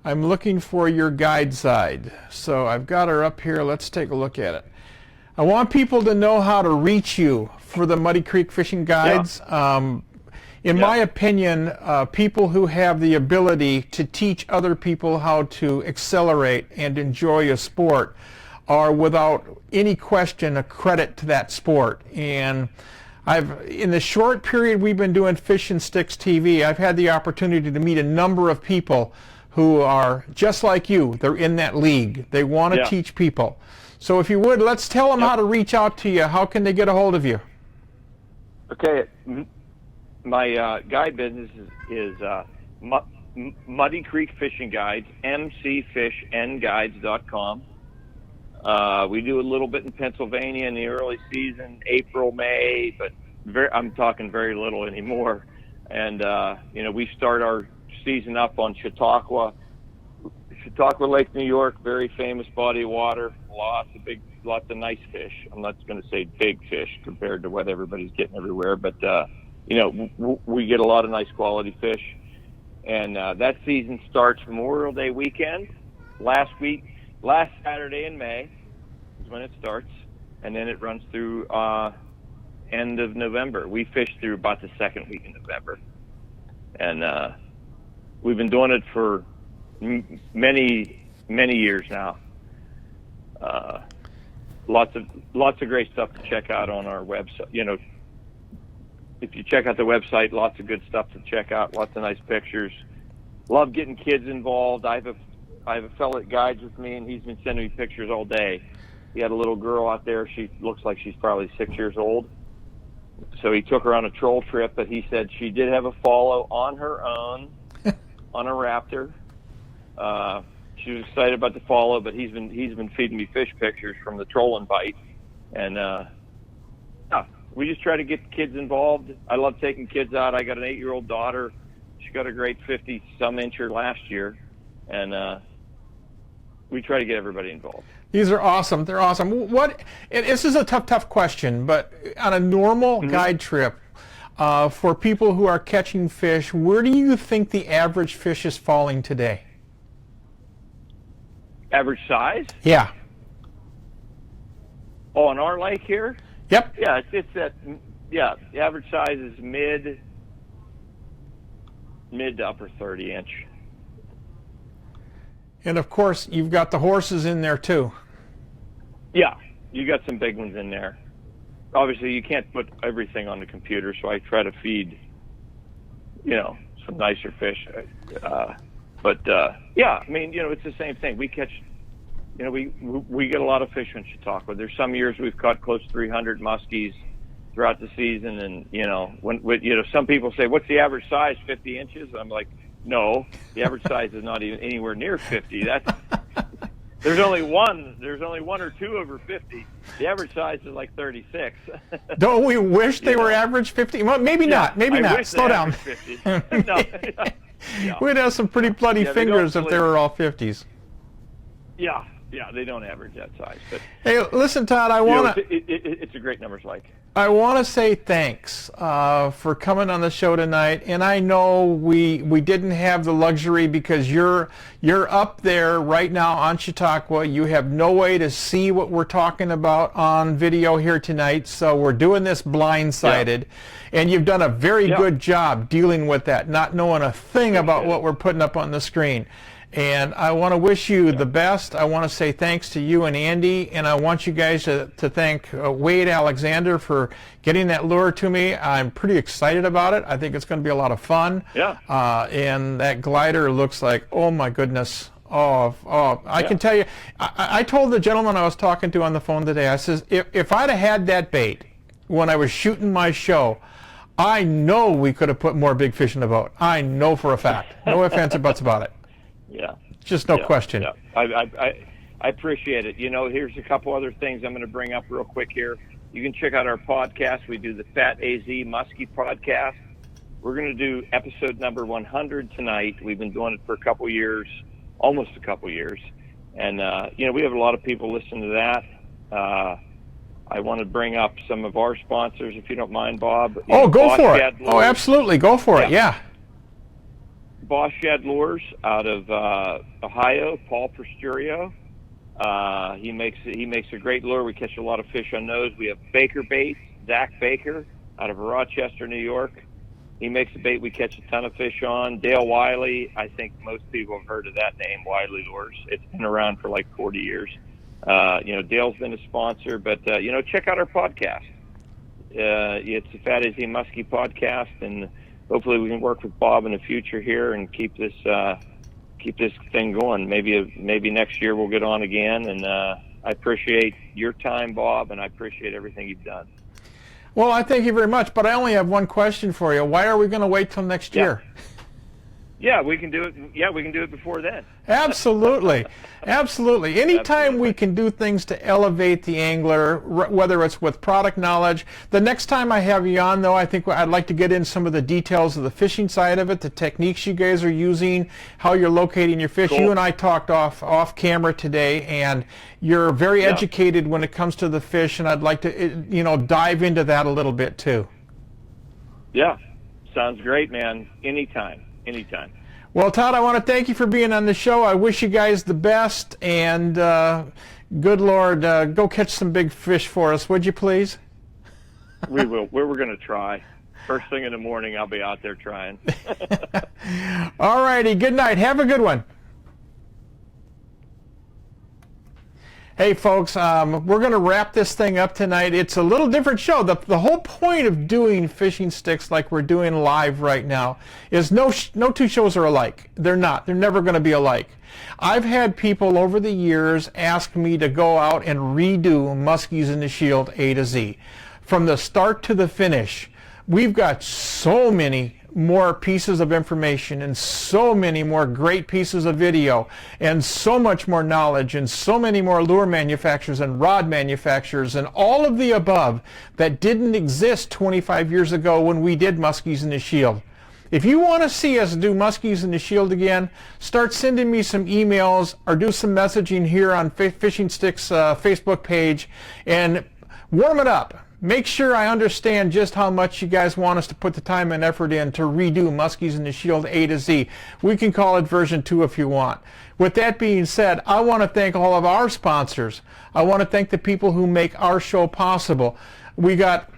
Speaker 1: I'm looking for your guide side. So I've got her up here. Let's take a look at it. I want people to know how to reach you for the Muddy Creek Fishing Guides. In my opinion, people who have the ability to teach other people how to accelerate and enjoy a sport are without any question a credit to that sport. And in the short period we've been doing FishnStixTV, I've had the opportunity to meet a number of people who are just like you. They're in that league. They want to teach people. So if you would, let's tell them how to reach out to you. How can they get a hold of you?
Speaker 6: Okay, my guide business is Muddy Creek Fishing Guides, mcfishandguides.com. We do a little bit in Pennsylvania in the early season, April, May, but I'm talking very little anymore. And, you know, we start our season up on Chautauqua Chautauqua Lake, New York, very famous body of water. Lots of nice fish. I'm not going to say big fish compared to what everybody's getting everywhere, but we get a lot of nice quality fish. And that season starts Memorial Day weekend. Last Saturday in May is when it starts, and then it runs through end of November. We fish through about the second week in November, and we've been doing it for many years now. Lots of great stuff to check out on our website. If you check out the website, lots of good stuff to check out. Lots of nice pictures. Love getting kids involved. I have a fellow that guides with me, and he's been sending me pictures all day. He had a little girl out there. She looks like she's probably 6 years old. So he took her on a troll trip, but he said she did have a follow on her own on a raptor. She was excited about the follow, but he's been feeding me fish pictures from the troll and bite, and we just try to get kids involved. I love taking kids out. I got an 8-year-old daughter. She got a great 50-some incher last year, and we try to get everybody involved.
Speaker 1: These are awesome. They're awesome. This is a tough question, but on a normal guide trip, for people who are catching fish, where do you think the average fish is falling today?
Speaker 6: Average size?
Speaker 1: Yeah.
Speaker 6: Oh, in our lake here?
Speaker 1: Yep.
Speaker 6: Yeah, the average size is mid to upper 30-inch.
Speaker 1: And of course, you've got the horses in there too.
Speaker 6: Yeah, you got some big ones in there. Obviously, you can't put everything on the computer, so I try to feed, some nicer fish. Yeah, I mean, it's the same thing. We catch, we get a lot of fish in Chautauqua. There's some years we've caught close to 300 muskies throughout the season, and when some people say, "What's the average size? 50 inches?" I'm like, no, the average size is not even anywhere near 50. There's only one or two over 50. The average size is like 36.
Speaker 1: Don't we wish they were average 50? Well, maybe not. Maybe not. Slow down.
Speaker 6: 50. No.
Speaker 1: We'd have some pretty bloody fingers if they were all 50s.
Speaker 6: Yeah, they don't average that size. But
Speaker 1: hey, listen, Todd, I want to.
Speaker 6: It's a great numbers like.
Speaker 1: I want to say thanks for coming on the show tonight, and I know we didn't have the luxury because you're up there right now on Chautauqua. You have no way to see what we're talking about on video here tonight, so we're doing this blindsided, and you've done a very good job dealing with that, not knowing a thing about what we're putting up on the screen. And I want to wish you the best. I want to say thanks to you and Andy, and I want you guys to thank Wade Alexander for getting that lure to me. I'm pretty excited about it. I think it's going to be a lot of fun.
Speaker 6: Yeah.
Speaker 1: And that glider looks like, oh my goodness. I can tell you, I told the gentleman I was talking to on the phone today, I says, if I'd have had that bait when I was shooting my show, I know we could have put more big fish in the boat. I know for a fact. No ifs, ands, or buts about it.
Speaker 6: Yeah.
Speaker 1: Just no question.
Speaker 6: Yeah. I appreciate it. Here's a couple other things I'm going to bring up real quick here. You can check out our podcast. We do the Fat AZ Muskie podcast. We're going to do episode number 100 tonight. We've been doing it for a couple years, almost a couple years. And, we have a lot of people listening to that. I want to bring up some of our sponsors, if you don't mind, Bob.
Speaker 1: Go for it. Oh, absolutely. Go for it. Yeah.
Speaker 6: Boss Shed Lures out of Ohio, Paul Prosturio. He makes a great lure. We catch a lot of fish on those. We have Baker Bait, Zach Baker out of Rochester, New York. He makes a bait we catch a ton of fish on. Dale Wiley, I think most people have heard of that name, Wiley Lures. It's been around for like 40 years. Dale's been a sponsor, but check out our podcast. It's the Fat AZ Muskie podcast, and hopefully we can work with Bob in the future here and keep this thing going. Maybe next year we'll get on again. And I appreciate your time, Bob, and I appreciate everything you've done.
Speaker 1: Well, I thank you very much, but I only have one question for you. Why are we going to wait till next year?
Speaker 6: Yeah, we can do it. Yeah, we can do it before then.
Speaker 1: Absolutely. Absolutely. Anytime we can do things to elevate the angler, whether it's with product knowledge. The next time I have you on, though, I think I'd like to get in some of the details of the fishing side of it, the techniques you guys are using, how you're locating your fish.
Speaker 6: Cool.
Speaker 1: You and I talked off camera today, and you're very educated when it comes to the fish, and I'd like to, dive into that a little bit too.
Speaker 6: Yeah, sounds great, man. Anytime.
Speaker 1: Well, Todd, I want to thank you for being on the show. I wish you guys the best, and good Lord, go catch some big fish for us, would you please?
Speaker 6: We will. We're going to try. First thing in the morning, I'll be out there trying.
Speaker 1: All righty, good night. Have a good one. Hey folks, we're going to wrap this thing up tonight. It's a little different show. The whole point of doing Fishing Sticks like we're doing live right now is no two shows are alike. They're not. They're never going to be alike. I've had people over the years ask me to go out and redo Muskies in the Shield A to Z. From the start to the finish. We've got so many more pieces of information and so many more great pieces of video and so much more knowledge and so many more lure manufacturers and rod manufacturers and all of the above that didn't exist 25 years ago when we did Muskies in the Shield. If you want to see us do Muskies in the Shield again, start sending me some emails or do some messaging here on Fishing Sticks Facebook page and warm it up. Make sure I understand just how much you guys want us to put the time and effort in to redo Muskies in the Shield A to Z. We can call it version 2 if you want. With that being said, I want to thank all of our sponsors. I want to thank the people who make our show possible. We got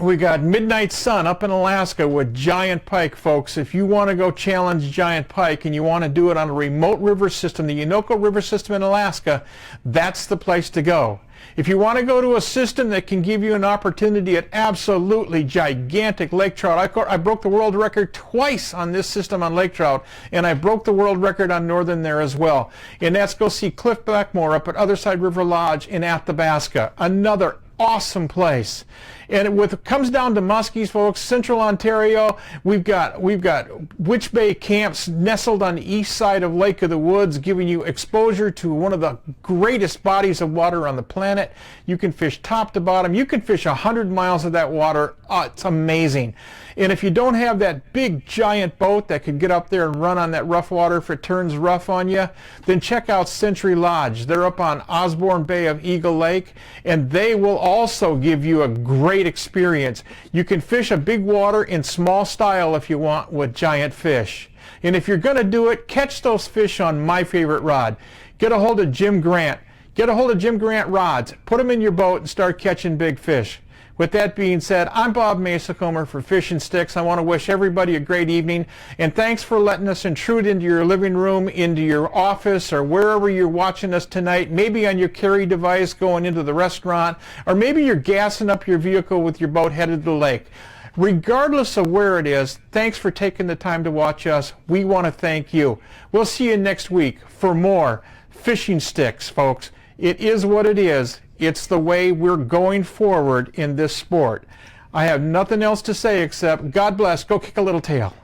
Speaker 1: Midnight Sun up in Alaska with giant pike, folks. If you want to go challenge giant pike and you want to do it on a remote river system, the Uinoko River system in Alaska, that's the place to go. If you want to go to a system that can give you an opportunity at absolutely gigantic lake trout, I broke the world record twice on this system on lake trout, and I broke the world record on northern there as well. And that's go see Cliff Blackmore up at Otherside River Lodge in Athabasca, another awesome place. And when it comes down to muskies, folks, Central Ontario, we've got Witch Bay camps nestled on the east side of Lake of the Woods, giving you exposure to one of the greatest bodies of water on the planet. You can fish top to bottom. You can fish 100 miles of that water. Oh, it's amazing. And if you don't have that big giant boat that could get up there and run on that rough water if it turns rough on you, then check out Century Lodge. They're up on Osborne Bay of Eagle Lake, and they will also give you a great experience. You can fish a big water in small style if you want with giant fish. And if you're going to do it, catch those fish on my favorite rod. Get a hold of Jim Grant. Get a hold of Jim Grant rods. Put them in your boat and start catching big fish. With that being said, I'm Bob Mehsikomer for Fishing Sticks. I want to wish everybody a great evening, and thanks for letting us intrude into your living room, into your office, or wherever you're watching us tonight, maybe on your carry device going into the restaurant, or maybe you're gassing up your vehicle with your boat headed to the lake. Regardless of where it is, thanks for taking the time to watch us. We want to thank you. We'll see you next week for more Fishing Sticks, folks. It is what it is. It's the way we're going forward in this sport. I have nothing else to say except God bless. Go kick a little tail.